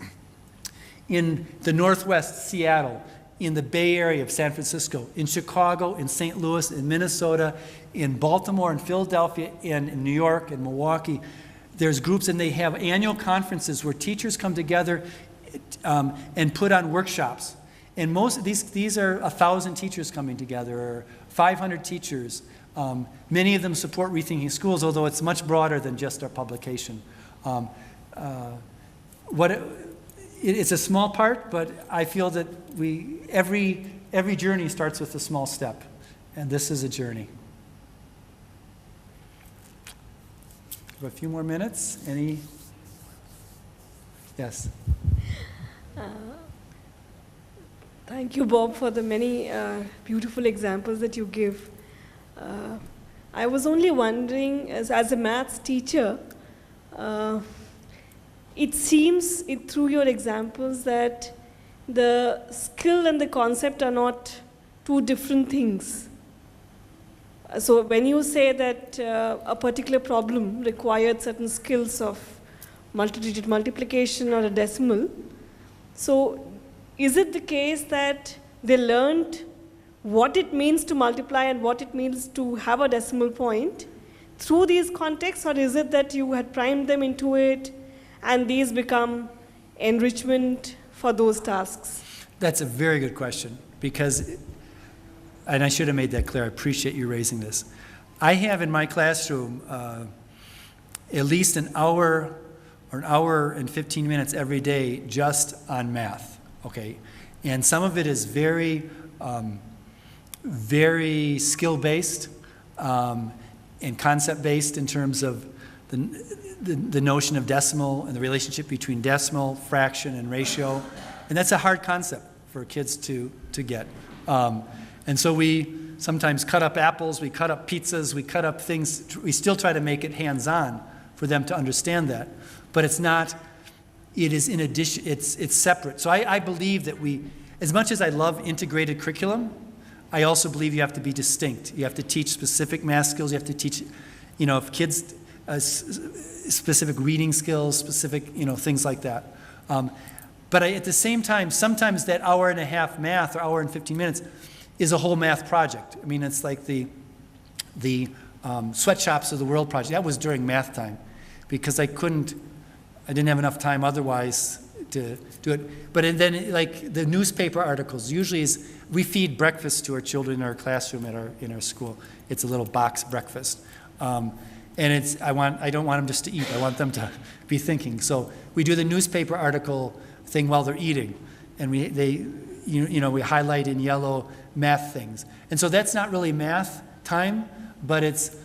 in the Northwest, Seattle, in the Bay Area of San Francisco, in Chicago, in St. Louis, in Minnesota, in Baltimore, in Philadelphia, in New York, in Milwaukee. There's groups, and they have annual conferences where teachers come together and put on workshops. And most of these are 1,000 teachers coming together, or 500 teachers. Many of them support Rethinking Schools, although it's much broader than just our publication. It's a small part, but I feel that every journey starts with a small step, and this is a journey. We have a few more minutes. Any? Yes. Thank you, Bob, for the many beautiful examples that you give. I was only wondering, as a maths teacher, it seems through your examples that the skill and the concept are not two different things. So when you say that a particular problem required certain skills of multi-digit multiplication or a decimal, so is it the case that they learned what it means to multiply and what it means to have a decimal point through these contexts, or is it that you had primed them into it and these become enrichment for those tasks? That's a very good question, because, and I should have made that clear, I appreciate you raising this. I have in my classroom at least an hour or an hour and 15 minutes every day just on math, okay? And some of it is very, very skill-based and concept-based in terms of the notion of decimal and the relationship between decimal, fraction, and ratio. And that's a hard concept for kids to get. And so we sometimes cut up apples, we cut up pizzas, we cut up things. We still try to make it hands-on for them to understand that. But it's not, it is in addition, it's separate. So I believe that as much as I love integrated curriculum, I also believe you have to be distinct. You have to teach specific math skills, you have to teach, if kids, specific reading skills, specific, things like that. But at the same time, sometimes that hour and a half math or hour and 15 minutes is a whole math project. I mean, it's like the Sweatshops of the World project. That was during math time because I didn't have enough time otherwise to do it. But then, like the newspaper articles, usually we feed breakfast to our children in our classroom in our school. It's a little box breakfast. And I don't want them just to eat. I want them to be thinking. So we do the newspaper article thing while they're eating, and we highlight in yellow math things. And so that's not really math time, but it's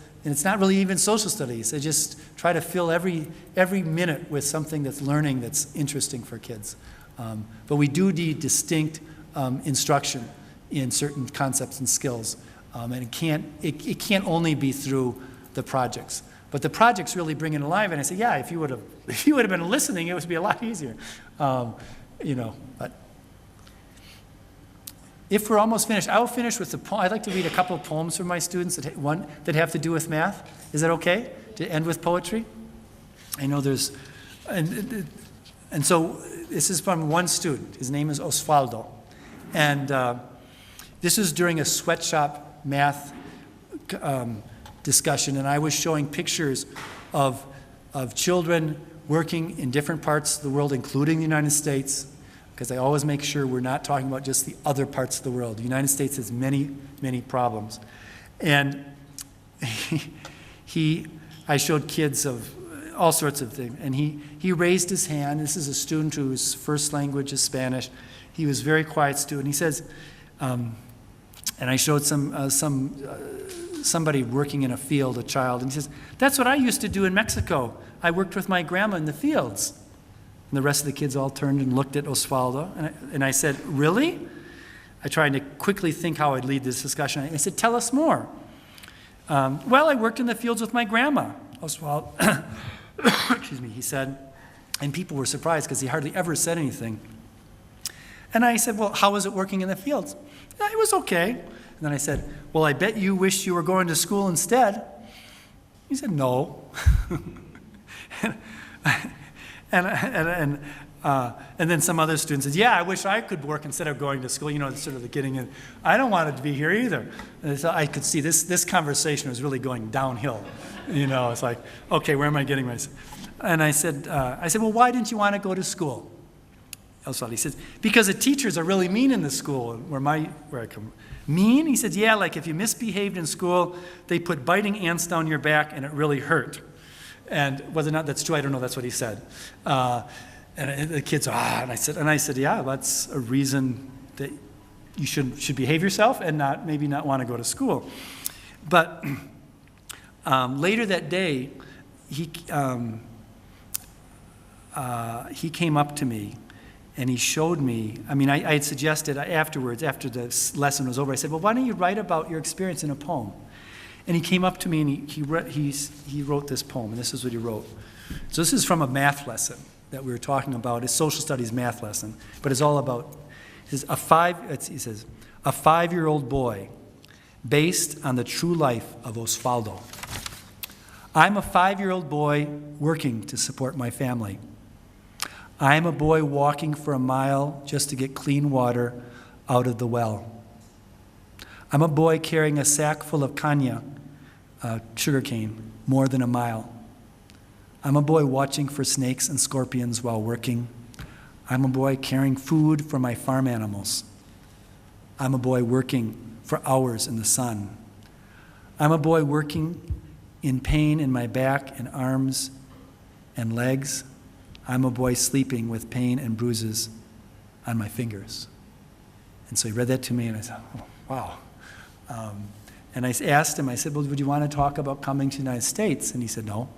not really even social studies. I just try to fill every minute with something that's learning that's interesting for kids. But we do need distinct instruction in certain concepts and skills. And it can't only be through the projects. But the projects really bring it alive, and I say, yeah, if you would have been listening, it would be a lot easier. But if we're almost finished, I'll finish with the poem. I'd like to read a couple of poems for my students that have to do with math. Is that okay, to end with poetry? I know there's, and so this is from one student. His name is Osvaldo. And this is during a sweatshop math discussion, and I was showing pictures of children working in different parts of the world, including the United States, because I always make sure we're not talking about just the other parts of the world. The United States has many, many problems. And I showed kids of all sorts of things, and he raised his hand. This is a student whose first language is Spanish. He was a very quiet student. He says, and I showed somebody working in a field, a child, and he says, that's what I used to do in Mexico. I worked with my grandma in the fields. And the rest of the kids all turned and looked at Osvaldo, and I said, really? I tried to quickly think how I'd lead this discussion. I said, tell us more. Well, I worked in the fields with my grandma, Osvaldo, excuse me, he said, and people were surprised because he hardly ever said anything. And I said, well, how was it working in the fields? Yeah, it was okay. And then I said, well, I bet you wished you were going to school instead. He said, no. And then some other students said, yeah, I wish I could work instead of going to school. Sort of the getting in. I don't want it to be here either. And so I could see this conversation was really going downhill. It's like, okay, where am I getting myself? And I said, well, why didn't you want to go to school? He says, because the teachers are really mean in the school where I come. Mean? He said, yeah, like if you misbehaved in school, they put biting ants down your back and it really hurt. And whether or not that's true, I don't know. That's what he said. And the kids, and I said, yeah, that's a reason that you should behave yourself and maybe not want to go to school. But later that day, he came up to me and he showed me. I had suggested afterwards, after the lesson was over, I said, well, why don't you write about your experience in a poem? And he came up to me and he wrote this poem, and this is what he wrote. So this is from a math lesson that we were talking about, a social studies math lesson, but it's all about, he says, a 5-year-old boy based on the true life of Osvaldo. I'm a 5-year-old boy working to support my family. I'm a boy walking for a mile just to get clean water out of the well. I'm a boy carrying a sack full of caña, sugarcane, more than a mile. I'm a boy watching for snakes and scorpions while working. I'm a boy carrying food for my farm animals. I'm a boy working for hours in the sun. I'm a boy working in pain in my back and arms and legs. I'm a boy sleeping with pain and bruises on my fingers. And so he read that to me, and I said, oh, wow. And I asked him, I said, well, would you want to talk about coming to the United States? And he said, no.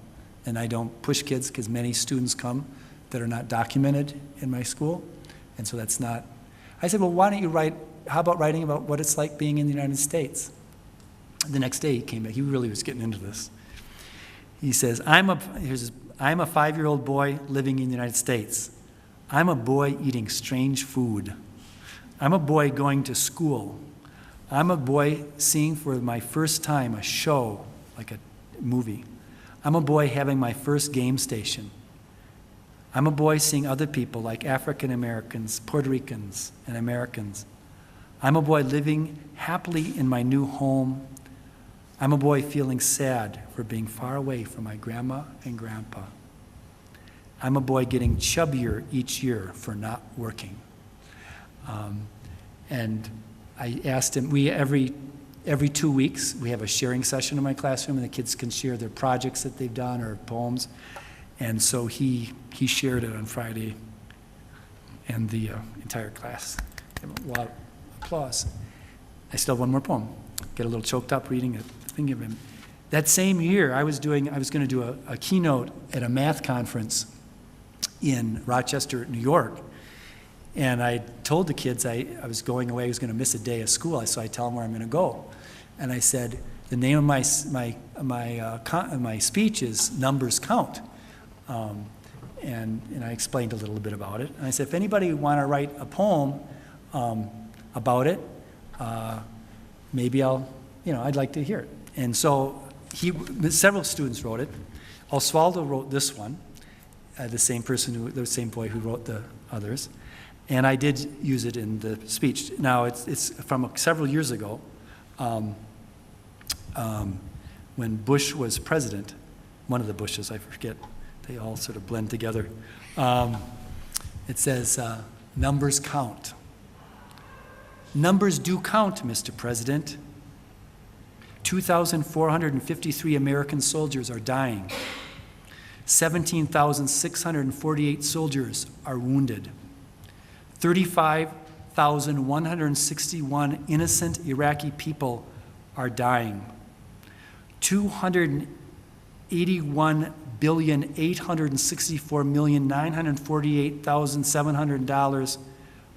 And I don't push kids because many students come that are not documented in my school. And so that's not. I said, well, why don't you how about writing about what it's like being in the United States? The next day he came back. He really was getting into this. He says, I'm a 5-year-old boy living in the United States. I'm a boy eating strange food. I'm a boy going to school. I'm a boy seeing for my first time a show, like a movie. I'm a boy having my first game station. I'm a boy seeing other people like African Americans, Puerto Ricans, and Americans. I'm a boy living happily in my new home. I'm a boy feeling sad for being far away from my grandma and grandpa. I'm a boy getting chubbier each year for not working. And I asked him, every 2 weeks, we have a sharing session in my classroom, and the kids can share their projects that they've done or poems. And so he shared it on Friday, and the entire class gave him a lot of applause. I still have one more poem. Get a little choked up reading it, thinking of him. That same year, I was going to do a keynote at a math conference in Rochester, New York. And I told the kids I was going away, I was going to miss a day of school, so I tell them where I'm going to go. And I said, the name of my speech is Numbers Count. And I explained a little bit about it. And I said, if anybody want to write a poem about it, maybe I'd like to hear it. And so several students wrote it. Osvaldo wrote this one, the same boy who wrote the others. And I did use it in the speech. Now, it's from several years ago, when Bush was president, one of the Bushes, I forget, they all sort of blend together. It says, numbers count. Numbers do count, Mr. President. 2,453 American soldiers are dying. 17,648 soldiers are wounded. 35,161 innocent Iraqi people are dying. $281,864,948,700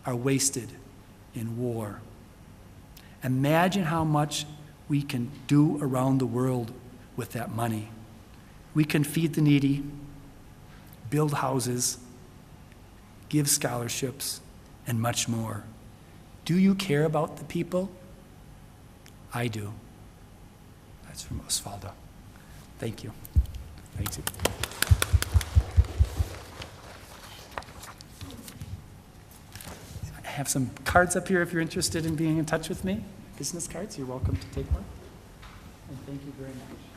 are wasted in war. Imagine how much we can do around the world with that money. We can feed the needy, build houses, give scholarships, and much more. Do you care about the people? I do. That's from Osvaldo. Thank you. Thank you. I have some cards up here if you're interested in being in touch with me. Business cards, you're welcome to take one. And thank you very much.